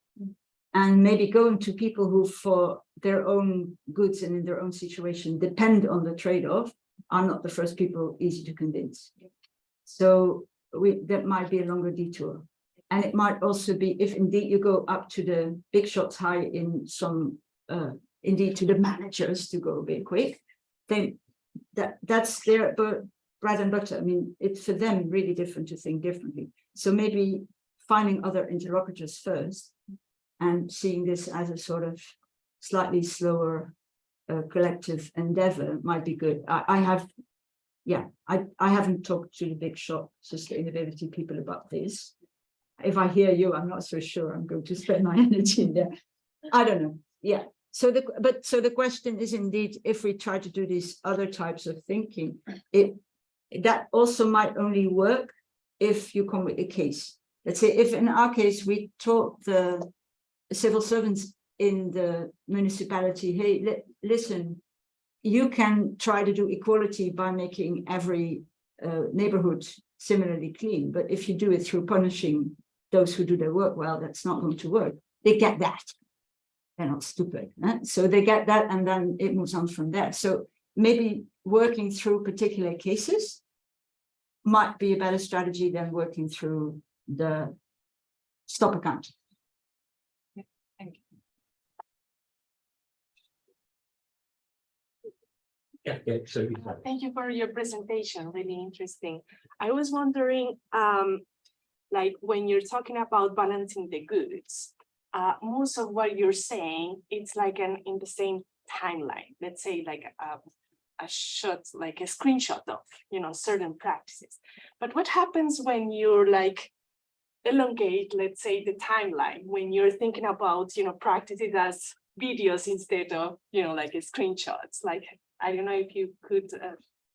And maybe going to people who, for their own goods and in their own situation, depend on the trade-off, are not the first people easy to convince. So that might be a longer detour. And it might also be, if indeed you go up to the big shots high in some, indeed to the managers to go a bit quick, then that's their bread and butter. I mean, it's for them really different to think differently. So maybe finding other interlocutors first and seeing this as a sort of slightly slower collective endeavor might be good. I haven't talked to the big shot sustainability people about this. If I hear you, I'm not so sure I'm going to spend my energy in there. I don't know. Yeah. So the question is indeed, if we try to do these other types of thinking, that also might only work if you come with a case. Let's say if in our case we taught the civil servants in the municipality, hey, listen, you can try to do equality by making every neighborhood similarly clean, but if you do it through punishing those who do their work well, that's not going to work. They get that. They're not stupid. So they get that, and then it moves on from there. So maybe working through particular cases might be a better strategy than working through the stop account. Thank you. Yeah, so Thank you for your presentation, really interesting. I was wondering, like when you're talking about balancing the goods, most of what you're saying, it's like in the same timeline. Let's say like a shot, like a screenshot of, certain practices. But what happens when you're like elongate, let's say, the timeline, when you're thinking about, practices as videos instead of, like screenshots? Like, I don't know if you could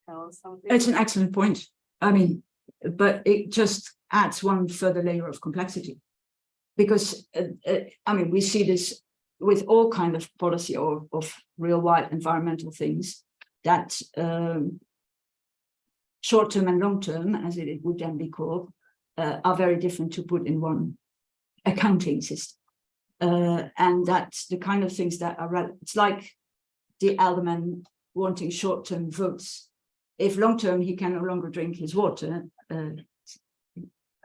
tell something. It's an excellent point. I mean, but it just adds one further layer of complexity. Because, I mean, we see this with all kind of policy or of real wide environmental things that short-term and long-term, as it would then be called, are very different to put in one accounting system. And that's the kind of things that are, it's like the alderman wanting short-term votes. If long-term he can no longer drink his water,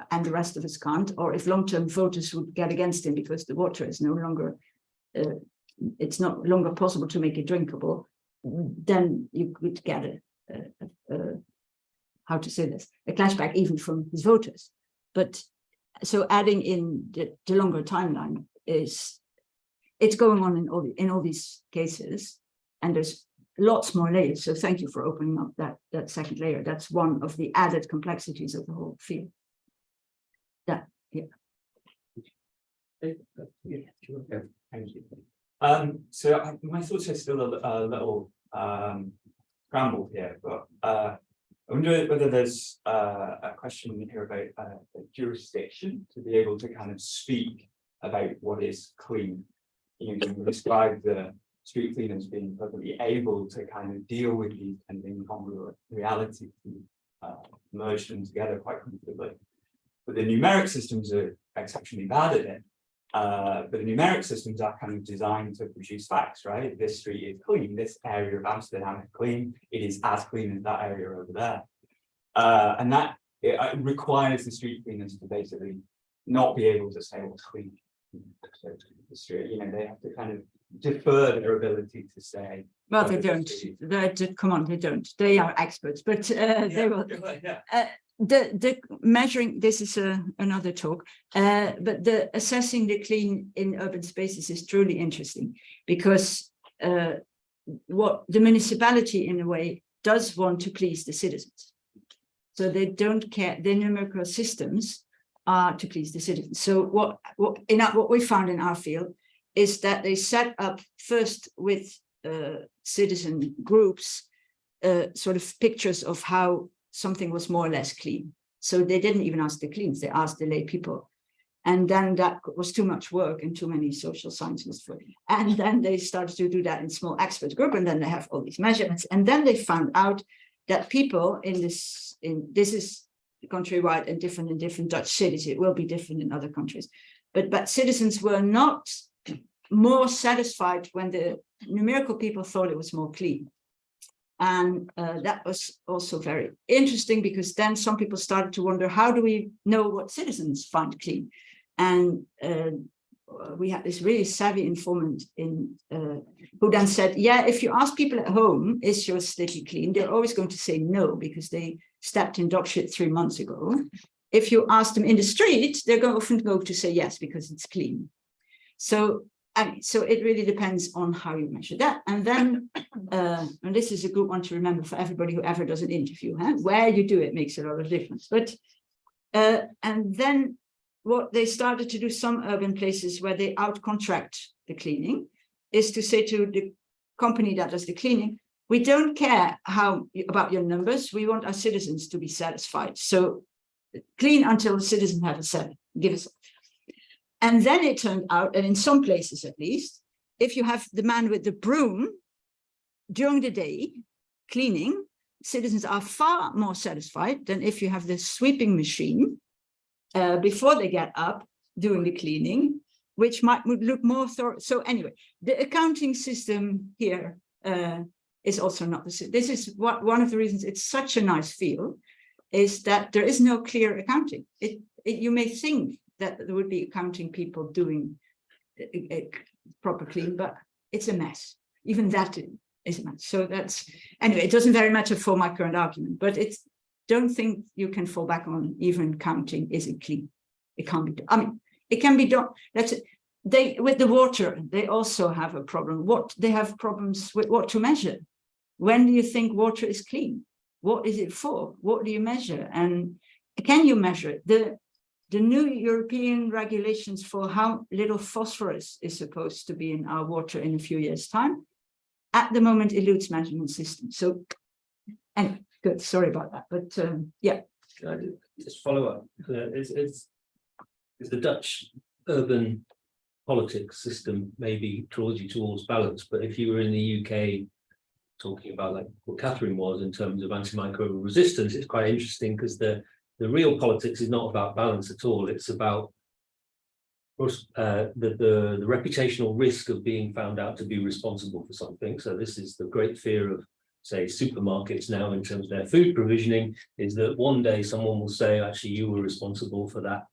and the rest of us can't, or if long-term voters would get against him because the water is no longer, it's not longer possible to make it drinkable, then you could get how to say this, a clashback even from his voters. But so adding in the longer timeline it's going on in all these cases, and there's lots more layers. So thank you for opening up that second layer. That's one of the added complexities of the whole field. That, yeah. Sure. Thank you. So my thoughts are still a little scrambled here, but I wonder whether there's a question here about jurisdiction to be able to kind of speak about what is clean. You describe the street cleaners being perfectly able to kind of deal with these kind of incongruent realities and merge them together quite comfortably. But the numeric systems are exceptionally bad at it. But the numeric systems are kind of designed to produce facts, right? This street is clean, this area of Amsterdam is clean, it is as clean as that area over there. And that it requires the street cleaners to basically not be able to say what's clean. The street, they have to kind of defer their ability to say. Well, they don't. Come on, they don't. They are experts, but they will. The measuring, this is another talk, but the assessing the clean in urban spaces is truly interesting, because what the municipality in a way does want to please the citizens. So they don't care, the numerical systems to please the citizens. So what we found in our field is that they set up first with citizen groups sort of pictures of how something was more or less clean. So they didn't even ask the cleans, they asked the lay people. And then that was too much work and too many social scientists for it. And then they started to do that in small expert group, and then they have all these measurements. And then they found out that people this is countrywide and different in different Dutch cities. It will be different in other countries. But citizens were not more satisfied when the numerical people thought it was more clean. And that was also very interesting, because then some people started to wonder, how do we know what citizens find clean? And we had this really savvy informant who then said, yeah, if you ask people at home, is your city clean? They're always going to say no, because they stepped in dog shit 3 months ago. If you ask them in the street, they're often going to say yes, because it's clean. So it really depends on how you measure that. And then, and this is a good one to remember for everybody who ever does an interview, where you do it makes a lot of difference. But, and then what they started to do, some urban places where they out-contract the cleaning, is to say to the company that does the cleaning, we don't care about your numbers, we want our citizens to be satisfied. So clean until the citizens have a say, give us. And then it turned out, and in some places at least, if you have the man with the broom during the day cleaning, citizens are far more satisfied than if you have the sweeping machine before they get up doing the cleaning, which would look more thorough. So anyway, the accounting system here is also not the same. This is one of the reasons it's such a nice field, is that there is no clear accounting. You may think that there would be accounting people doing a proper clean, but it's a mess. Even that is a mess. So that's, anyway, it doesn't very matter for my current argument, but don't think you can fall back on even counting isn't clean. It can't be done. I mean, it can be done. That's it. With the water, they also have a problem. They have problems with what to measure. When do you think water is clean? What is it for? What do you measure? And can you measure it? The new European regulations for how little phosphorus is supposed to be in our water in a few years' time, at the moment eludes measurement systems. So, anyway, good. Sorry about that, but yeah. Can I just follow up? Is the Dutch urban politics system maybe draws you towards balance, but if you were in the UK talking about like what Catherine was in terms of antimicrobial resistance, it's quite interesting, because the real politics is not about balance at all. It's about the reputational risk of being found out to be responsible for something. So this is the great fear of, say, supermarkets now in terms of their food provisioning, is that one day someone will say, actually, you were responsible for that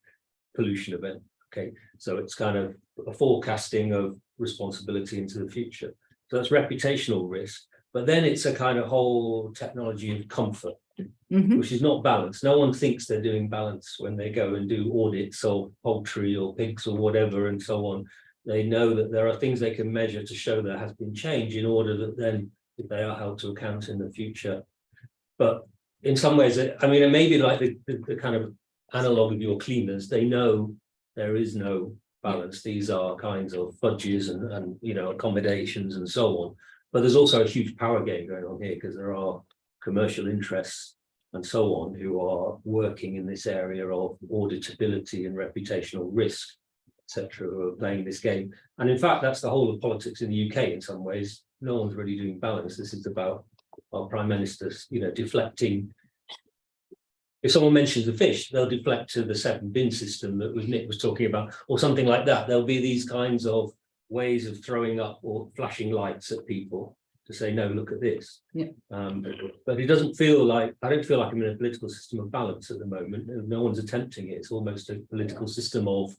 pollution event. Okay, so it's kind of a forecasting of responsibility into the future. So that's reputational risk. But then it's a kind of whole technology of comfort, which is not balance. No one thinks they're doing balance when they go and do audits of poultry or pigs or whatever and so on. They know that there are things they can measure to show there has been change, in order that then, if they are held to account in the future. But in some ways, I mean, it may be like the kind of analog of your cleaners. They know there is no balance. These are kinds of fudges and you know, accommodations and so on. But there's also a huge power game going on here, because there are commercial interests and so on who are working in this area of auditability and reputational risk, etc., who are playing this game. And in fact, that's the whole of politics in the UK in some ways. No one's really doing balance. This is about our Prime Minister's, you know, deflecting. If someone mentions the fish, they'll deflect to the 7-bin system that Nick was talking about, or something like that. There'll be these kinds of ways of throwing up or flashing lights at people to say, no, look at this. Yeah. But it doesn't feel like, I don't feel like I'm in a political system of balance at the moment. No one's attempting it. It's almost a political system of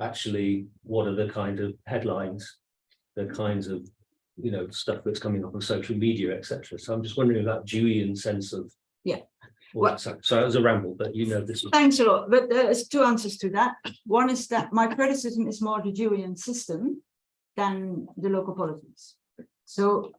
actually, what are the kind of headlines, the kinds of, you know, stuff that's coming up on social media, etc. So I'm just wondering about Deweyan sense of, yeah. Well, so it was a ramble, but you know this. Thanks a lot. But there's two answers to that. One is that my criticism is more the Deweyan system than the local politics. So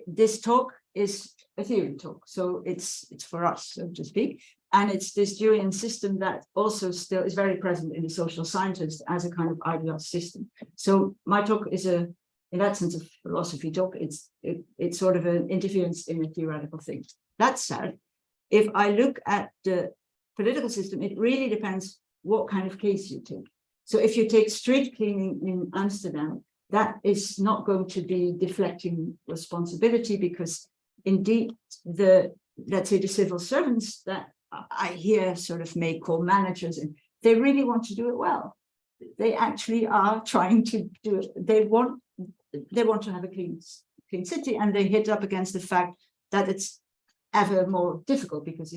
this talk is a theory talk, so it's for us, so to speak. And it's this Deweyan system that also still is very present in the social sciences as a kind of ideal system. So my talk is in that sense, a philosophy talk. It's sort of an interference in a theoretical thing. That said, if I look at the political system, it really depends what kind of case you take. So if you take street cleaning in Amsterdam, that is not going to be deflecting responsibility, because indeed let's say the civil servants that I hear sort of may call managers, and they really want to do it well. They actually are trying to do it. They want to have a clean city, and they hit up against the fact that it's ever more difficult because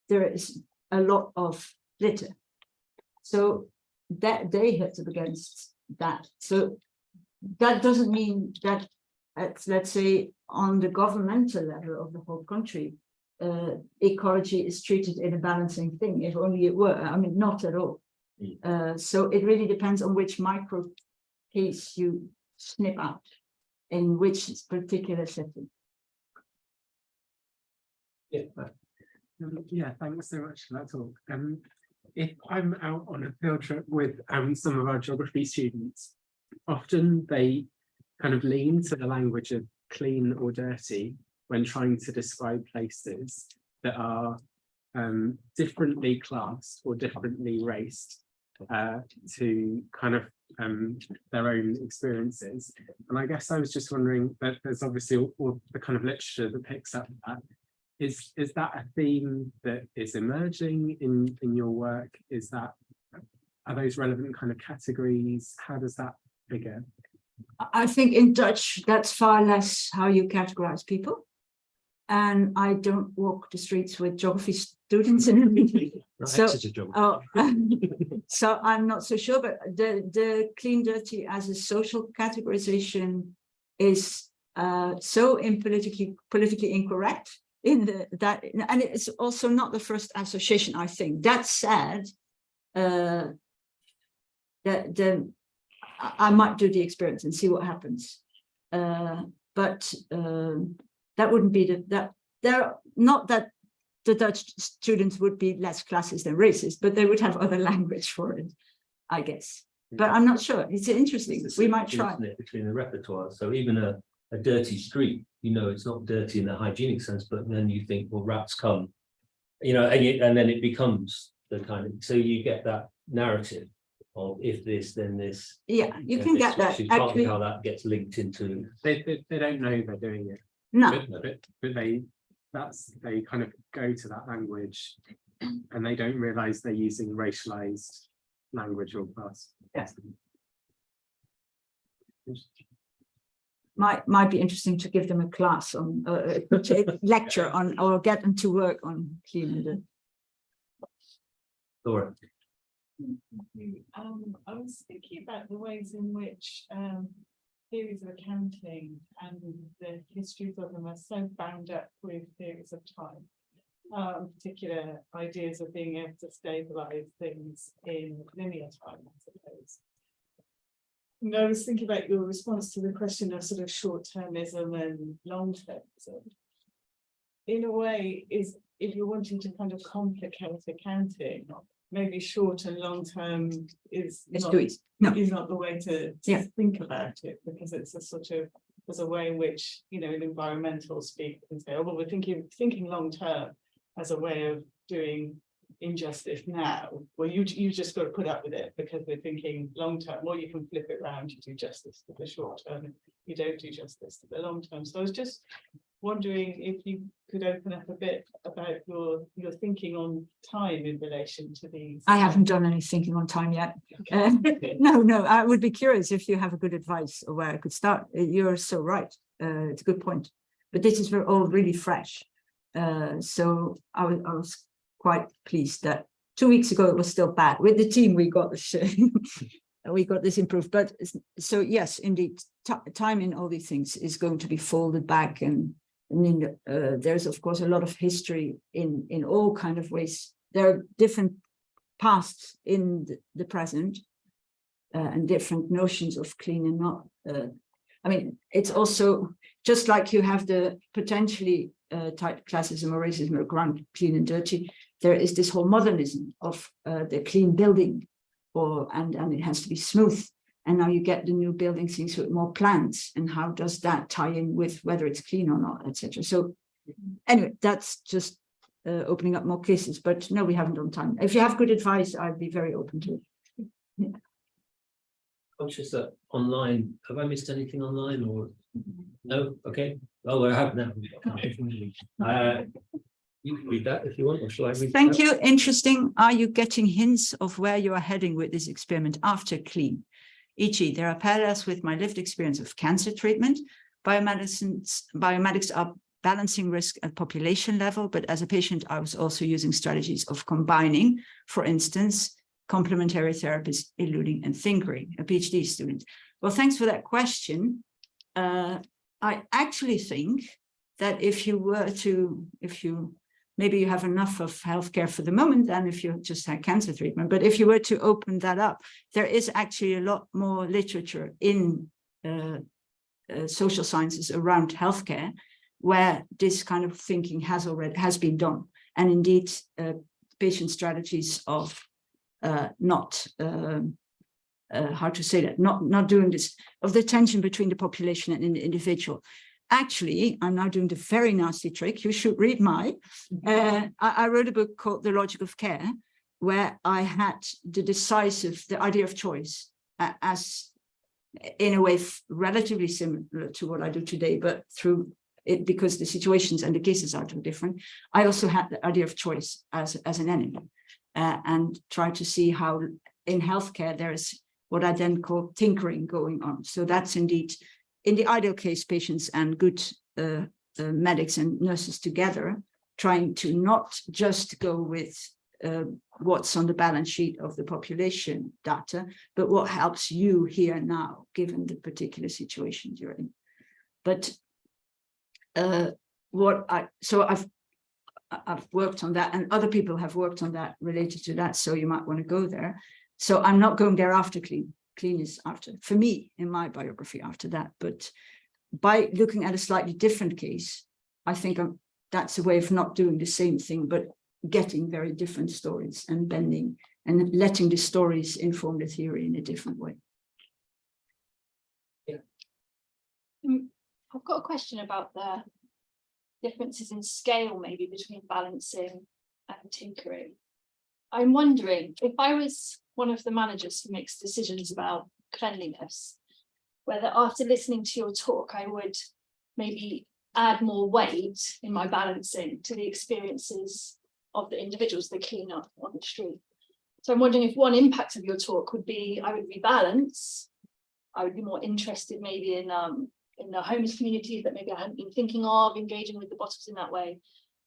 there is a lot of litter. So that they hit up against that. So that doesn't mean that let's say on the governmental level of the whole country, ecology is treated in a balancing thing. If only it were. I mean, not at all. So it really depends on which micro case you snip out in which particular setting. Yeah, thanks so much for that talk. If I'm out on a field trip with some of our geography students, often they kind of lean to the language of clean or dirty when trying to describe places that are differently classed or differently raced to kind of their own experiences. And I guess I was just wondering that there's obviously all the kind of literature that picks up that. Is that a theme that is emerging in your work? Are those relevant kind of categories? How does that figure? I think in Dutch, that's far less how you categorize people. And I don't walk the streets with geography students in so I'm not so sure, but the clean dirty as a social categorization is so politically incorrect and it's also not the first association, I think. That said, I might do the experiment and see what happens. But that wouldn't be not that the Dutch students would be less classist than racist, but they would have other language for it, I guess. But I'm not sure. It's interesting. We might try. Between the repertoire. So even a dirty street, it's not dirty in the hygienic sense, but then you think, well, rats come, and then it becomes the kind of, so you get that narrative of if this, then this. Yeah, you can get that. Actually, how that gets linked into. They don't know they're doing it. No, but they kind of go to that language, and they don't realize they're using racialized language or class. Yes. Might be interesting to give them a class on a lecture on, or get them to work on cleaning. Laura. I was thinking about the ways in which theories of accounting and the histories of them are so bound up with theories of time, particular ideas of being able to stabilize things in linear time, I suppose. And I was thinking about your response to the question of sort of short-termism and long-termism. In a way, if you're wanting to kind of complicate accounting, maybe short and long term is not the way to think about it, because it's a sort of, there's a way in which, in environmental speak can say, oh, well, we're thinking long term as a way of doing injustice now. Well, you just got to put up with it because we're thinking long term, or you can flip it around, you do justice to the short term, you don't do justice to the long term. So I was just wondering if you could open up a bit about your thinking on time in relation to these. I haven't done any thinking on time yet. No, I would be curious if you have a good advice or where I could start. You're so right. It's a good point. But this is all really fresh. So I was quite pleased that 2 weeks ago it was still bad. With the team, we got this, we got this improved. But so yes, indeed, time in all these things is going to be folded back, and I mean, there's of course a lot of history in all kind of ways. There are different pasts in the present and different notions of clean and not. I mean, it's also just like you have the potentially type classism or racism around clean and dirty. there is this whole modernism of the clean building, and it has to be smooth. And now you get the new building things with more plants, and how does that tie in with whether it's clean or not, etc. So anyway, that's just opening up more cases. But no, we haven't done time. If you have good advice, I'd be very open to it. Yeah. Conscious that online, have I missed anything online or no? Okay. Oh, I have now. You can read that if you want, or shall I read Thank that? you. Interesting. Are you getting hints of where you are heading with this experiment after clean? E.g., there are parallels with my lived experience of cancer treatment. Biomedics are balancing risk at population level, but as a patient, I was also using strategies of combining, for instance, complementary therapies, eluding and tinkering, a PhD student. Well, thanks for that question. I actually think that maybe you have enough of healthcare for the moment than if you just had cancer treatment. But if you were to open that up, there is actually a lot more literature in social sciences around healthcare, where this kind of thinking has been done. And indeed, patient strategies of not doing this, of the tension between the population and the individual. Actually, I'm now doing the very nasty trick. You should read mine. I wrote a book called The Logic of Care, where I had the idea of choice as in a way relatively similar to what I do today, but through it, because the situations and the cases are too different. I also had the idea of choice as an enemy, and try to see how in healthcare there is what I then call tinkering going on. So that's indeed, in the ideal case, patients and good medics and nurses together, trying to not just go with what's on the balance sheet of the population data, but what helps you here now, given the particular situations you're in. But I've worked on that, and other people have worked on that related to that, so you might want to go there. So I'm not going there after clean. Clean is after, for me, in my biography, after that. But by looking at a slightly different case, I think that's a way of not doing the same thing, but getting very different stories and bending and letting the stories inform the theory in a different way. Yeah. I've got a question about the differences in scale, maybe between balancing and tinkering. I'm wondering, if I was one of the managers who makes decisions about cleanliness, whether after listening to your talk, I would maybe add more weight in my balancing to the experiences of the individuals, the cleaner on the street. So I'm wondering if one impact of your talk would be, I would rebalance. I would be more interested maybe in the homeless communities that maybe I hadn't been thinking of, engaging with the bottoms in that way.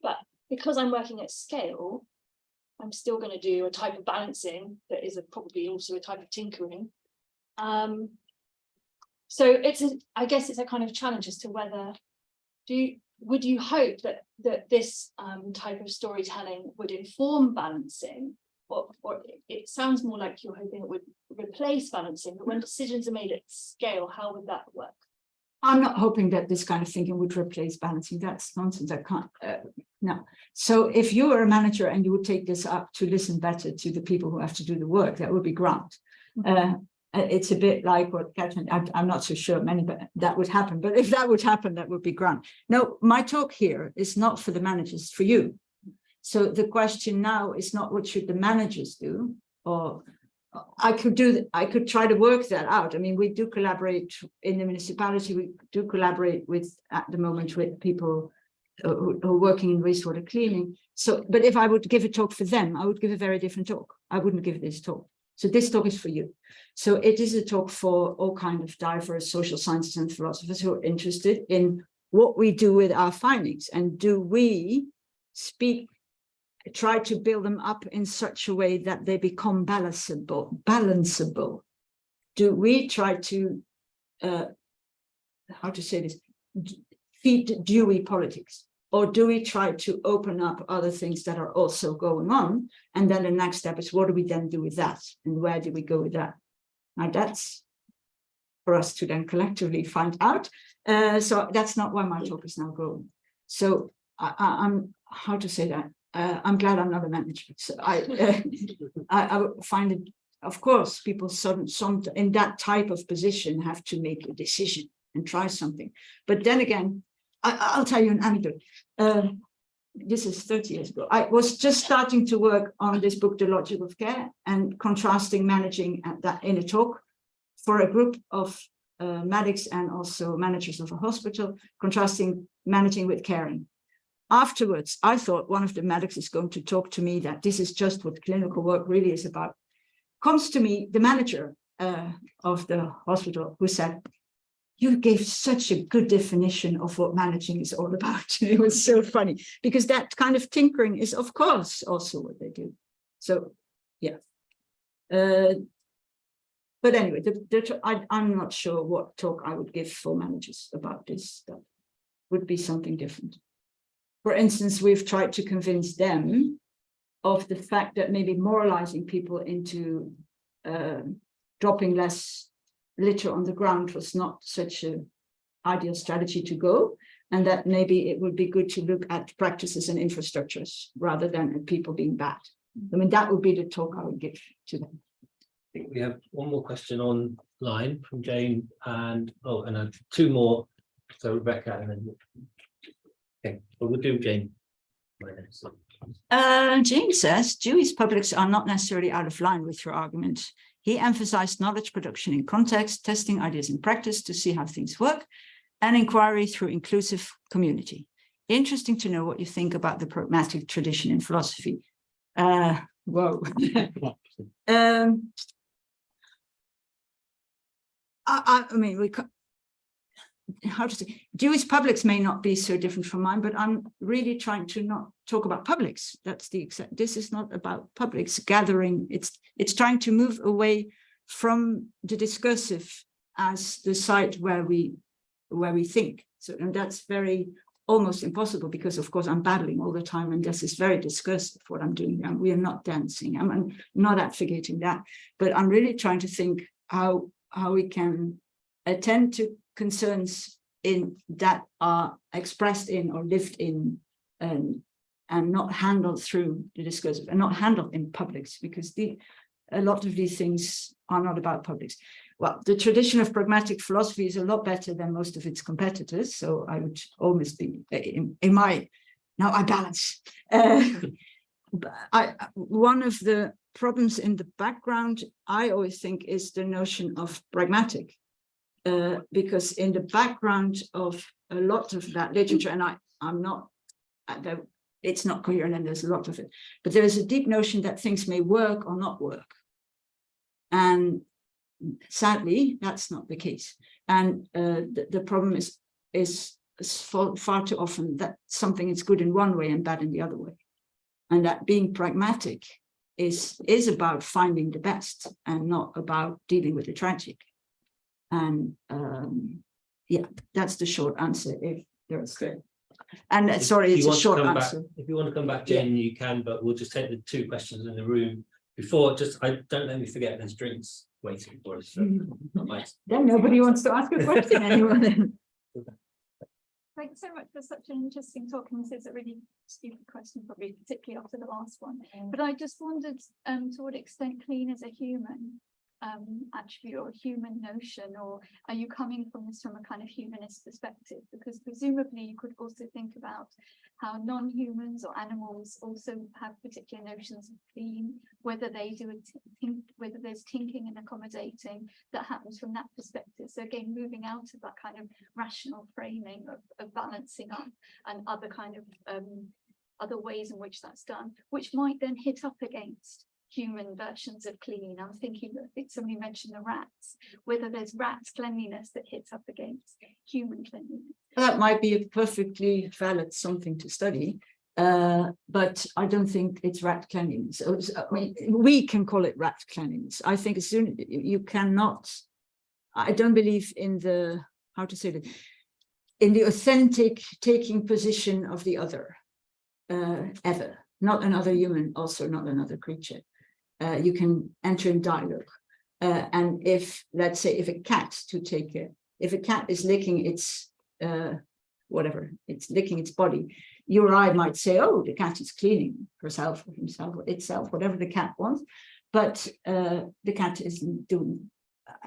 But because I'm working at scale, I'm still going to do a type of balancing that is probably also a type of tinkering. So I guess it's a kind of challenge as to whether, would you hope that this type of storytelling would inform balancing, or it sounds more like you're hoping it would replace balancing, but when decisions are made at scale, how would that work? I'm not hoping that this kind of thinking would replace balancing. That's nonsense. I can't. No. So if you were a manager and you would take this up to listen better to the people who have to do the work, that would be grand. It's a bit like what Catherine, I'm not so sure that would happen, but if that would happen, that would be grand. No, my talk here is not for the managers, it's for you. So the question now is not what should the managers do, or I could try to work that out. I mean, we do collaborate in the municipality. We do collaborate at the moment with people who are working in wastewater cleaning. So, but if I would give a talk for them, I would give a very different talk. I wouldn't give this talk. So this talk is for you. So it is a talk for all kinds of diverse social sciences and philosophers who are interested in what we do with our findings, and do we try to build them up in such a way that they become balanceable. Do we try to, how to say this, feed Dewey politics? Or do we try to open up other things that are also going on? And then the next step is, what do we then do with that? And where do we go with that? Now that's for us to then collectively find out. So that's not where my talk is now going. So I'm, how to say that? I'm glad I'm not a manager. So I would find it, of course, people some in that type of position have to make a decision and try something. But then again, I'll tell you an anecdote. This is 30 years ago. I was just starting to work on this book, The Logic of Care, and contrasting managing at that in a talk for a group of medics and also managers of a hospital, contrasting managing with caring. Afterwards, I thought one of the medics is going to talk to me that this is just what clinical work really is about. Comes to me, the manager of the hospital, who said, "You gave such a good definition of what managing is all about." It was so funny, because that kind of tinkering is, of course, also what they do. So, yeah. But anyway, I'm not sure what talk I would give for managers about this stuff. Would be something different. For instance, we've tried to convince them of the fact that maybe moralizing people into dropping less litter on the ground was not such an ideal strategy to go, and that maybe it would be good to look at practices and infrastructures rather than at people being bad. I mean, that would be the talk I would give to them. I think we have one more question online from Jane, and two more. So Rebecca, and then okay, but we'll do Jane. James says, Jewish publics are not necessarily out of line with your argument. He emphasized knowledge production in context, testing ideas in practice to see how things work, and inquiry through inclusive community. Interesting to know what you think about the pragmatic tradition in philosophy. Whoa. I mean, we how to say, Jewish publics may not be so different from mine, but I'm really trying to not talk about publics. That's the exact, this is not about publics gathering. It's trying to move away from the discursive as the site where we think. So, and that's very almost impossible, because of course I'm battling all the time, and this is very discursive what I'm doing. And we are not dancing. I'm not advocating that, but I'm really trying to think how we can attend to concerns in that are expressed in or lived in and not handled through the discursive, and not handled in publics, because a lot of these things are not about publics. Well, the tradition of pragmatic philosophy is a lot better than most of its competitors, so I would almost be in my, now I balance. One of the problems in the background, I always think, is the notion of pragmatic. Because in the background of a lot of that literature, and I'm not, it's not coherent, and there's a lot of it, but there is a deep notion that things may work or not work. And sadly, that's not the case. And the problem is far too often that something is good in one way and bad in the other way. And that being pragmatic is about finding the best and not about dealing with the tragic. And yeah, that's the short answer. If there's and sorry, it's a short answer. If you want to come back, Jane, you can, but we'll just take the two questions in the room before. Just don't let me forget, there's drinks waiting for us. So then nobody wants to ask a question anymore. Thanks so much for such an interesting talk. And this is a really stupid question, probably particularly after the last one. But I just wondered to what extent clean is a human attribute or human notion, or are you coming from this from a kind of humanist perspective? Because presumably you could also think about how non-humans or animals also have particular notions of clean, whether they do whether there's tinking and accommodating that happens from that perspective. So again, moving out of that kind of rational framing of balancing up and other kind of other ways in which that's done, which might then hit up against human versions of clean. I'm thinking that somebody mentioned the rats, whether there's rats cleanliness that hits up against human cleanliness. That might be a perfectly valid something to study, but I don't think it's rat cleanliness. I mean, we can call it rat cleanliness. I think as soon you cannot, I don't believe in the, how to say that, in the authentic taking position of the other, ever. Not another human, also not another creature. You can enter in dialogue. And if, let's say, if a cat is licking its, whatever, it's licking its body, you or I might say, oh, the cat is cleaning herself or himself or itself, whatever the cat wants, but the cat isn't doing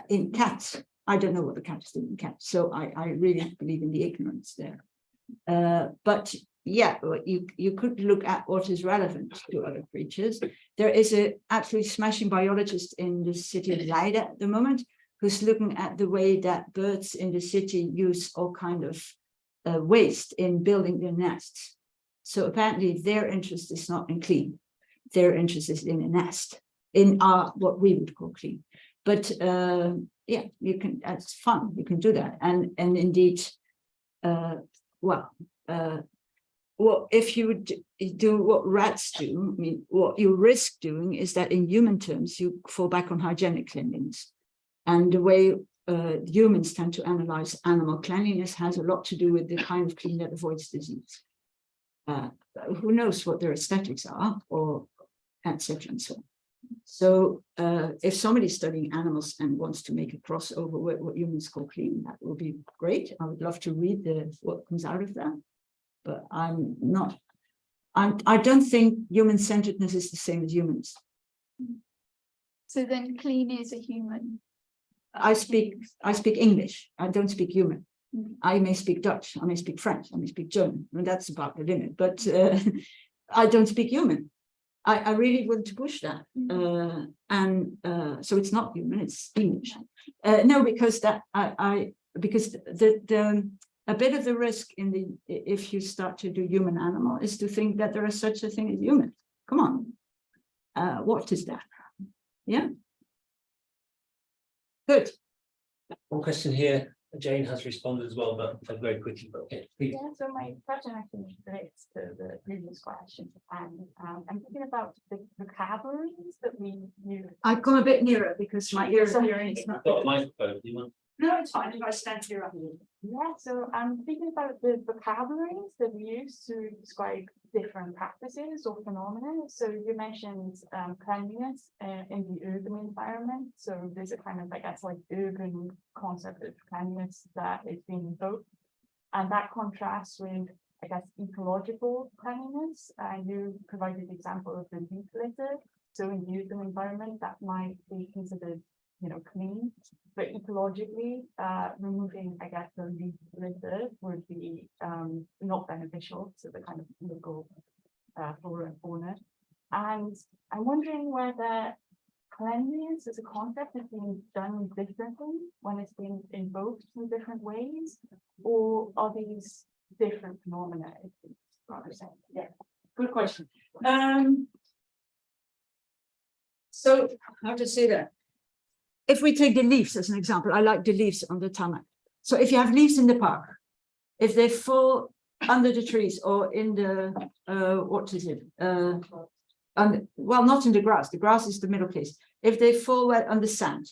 in cats. I don't know what the cat is doing in cats, so I really believe in the ignorance there. But yeah, you could look at what is relevant to other creatures. There is a absolutely smashing biologist in the city of Leiden at the moment who's looking at the way that birds in the city use all kind of waste in building their nests. So apparently their interest is not in clean. Their interest is in a nest, in what we would call clean. But yeah, you can, that's fun, you can do that. And indeed, well, if you would do what rats do, I mean, what you risk doing is that in human terms, you fall back on hygienic cleanliness. And the way humans tend to analyze animal cleanliness has a lot to do with the kind of clean that avoids disease. Who knows what their aesthetics are, or etc. and so on. So if somebody's studying animals and wants to make a crossover with what humans call clean, that will be great. I would love to read what comes out of that. But I don't think human-centeredness is the same as humans. So then clean is a human. I speak English. I don't speak human. Mm. I may speak Dutch. I may speak French. I may speak German. And that's about the limit. But I don't speak human. I really want to push that. So it's not human. It's English. No, because because a bit of the risk if you start to do human animal is to think that there is such a thing as human. Come on. What is that? Yeah. Good. One question here. Jane has responded as well, but very quickly. But okay, please. Yeah, so my question actually relates to the previous question, and I'm thinking about the vocabularies that we use. I come a bit nearer because my ears are hearing. I've got a microphone. Do you want? No, it's fine if I stand here. Yeah, so I'm thinking about the vocabularies that we use to describe different practices or phenomena. So you mentioned cleanliness in the urban environment. So there's a kind of, I guess, like urban concept of cleanliness that is being invoked. And that contrasts with, I guess, ecological cleanliness. And you provided the example of the leaf litter. So in the urban environment, that might be considered, clean, but ecologically, removing, I guess, the leaf litter would be not beneficial to the kind of local flora and fauna. And I'm wondering whether cleanliness as a concept is being done differently when it's being invoked in different ways, or are these different phenomena? Yeah, good question. So how to say that? If we take the leaves as an example, I like the leaves on the tarmac. So if you have leaves in the park, if they fall under the trees or in the, what is it? Well, not in the grass is the middle case. If they fall on the sand,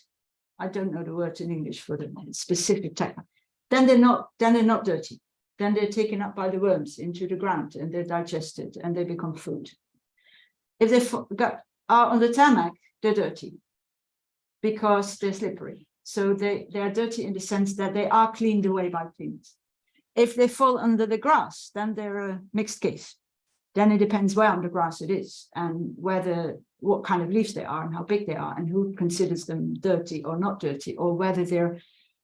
I don't know the word in English for the specific technique, then they're not dirty. Then they're taken up by the worms into the ground and they're digested and they become food. If they are on the tarmac, they're dirty, because they're slippery. So they are dirty in the sense that they are cleaned away by cleaners. If they fall under the grass, then they're a mixed case. Then it depends where on the grass it is and what kind of leaves they are and how big they are and who considers them dirty or not dirty, or whether they're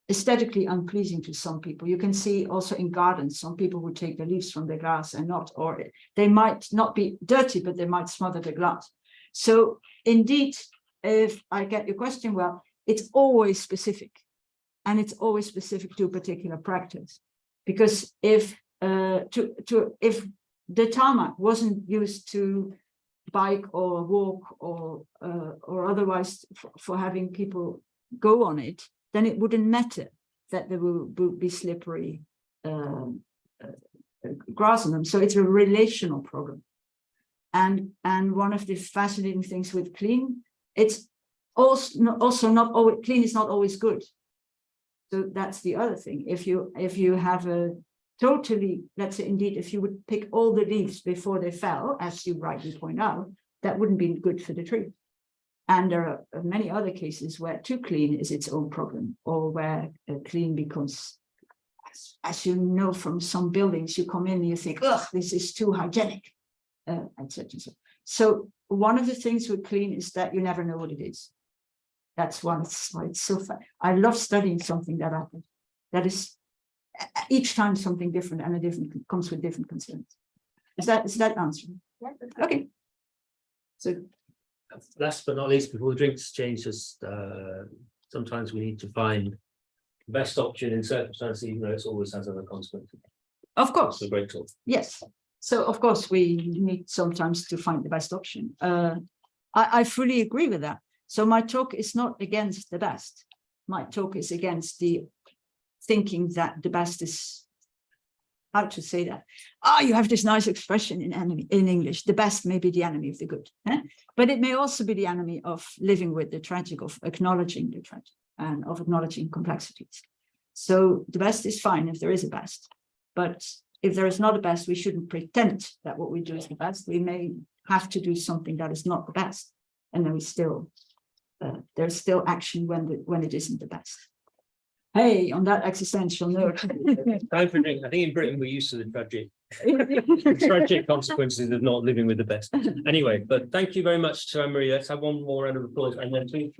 aesthetically unpleasing to some people. You can see also in gardens, some people would take the leaves from the grass and not, or they might not be dirty, but they might smother the grass. So indeed, if I get your question well, it's always specific, and it's always specific to a particular practice. Because if the tarmac wasn't used to bike or walk or otherwise for having people go on it, then it wouldn't matter that there will be slippery grass on them. So it's a relational problem. And one of the fascinating things with clean, it's also not always clean is not always good. So that's the other thing. If you have a totally, let's say indeed, if you would pick all the leaves before they fell, as you rightly point out, that wouldn't be good for the tree. And there are many other cases where too clean is its own problem, or where clean becomes as you know, from some buildings, you come in and you think, ugh, this is too hygienic, etc. So one of the things with clean is that you never know what it is. That's why it's so fun. I love studying something that is each time something different and a different comes with different concerns. Is that answer? Okay. So last but not least, before the drinks change, just sometimes we need to find the best option in circumstances, even though it always has other consequences. of course, It's a great talk. yes. So of course we need sometimes to find the best option. I fully agree with that. So my talk is not against the best. My talk is against the thinking that the best is, how to say that? You have this nice expression in English, the best may be the enemy of the good. But it may also be the enemy of living with the tragic, of acknowledging the tragic and of acknowledging complexities. So the best is fine if there is a best, but if there is not a best, we shouldn't pretend that what we do is the best. We may have to do something that is not the best, and then we still, there's still action when it isn't the best. Hey, on that existential note. Time for drink. I think in Britain we're used to the tragic consequences of not living with the best. Anyway, but thank you very much to Annemarie. Let's have one more round of applause, and then please.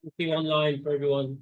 Looking online for everyone.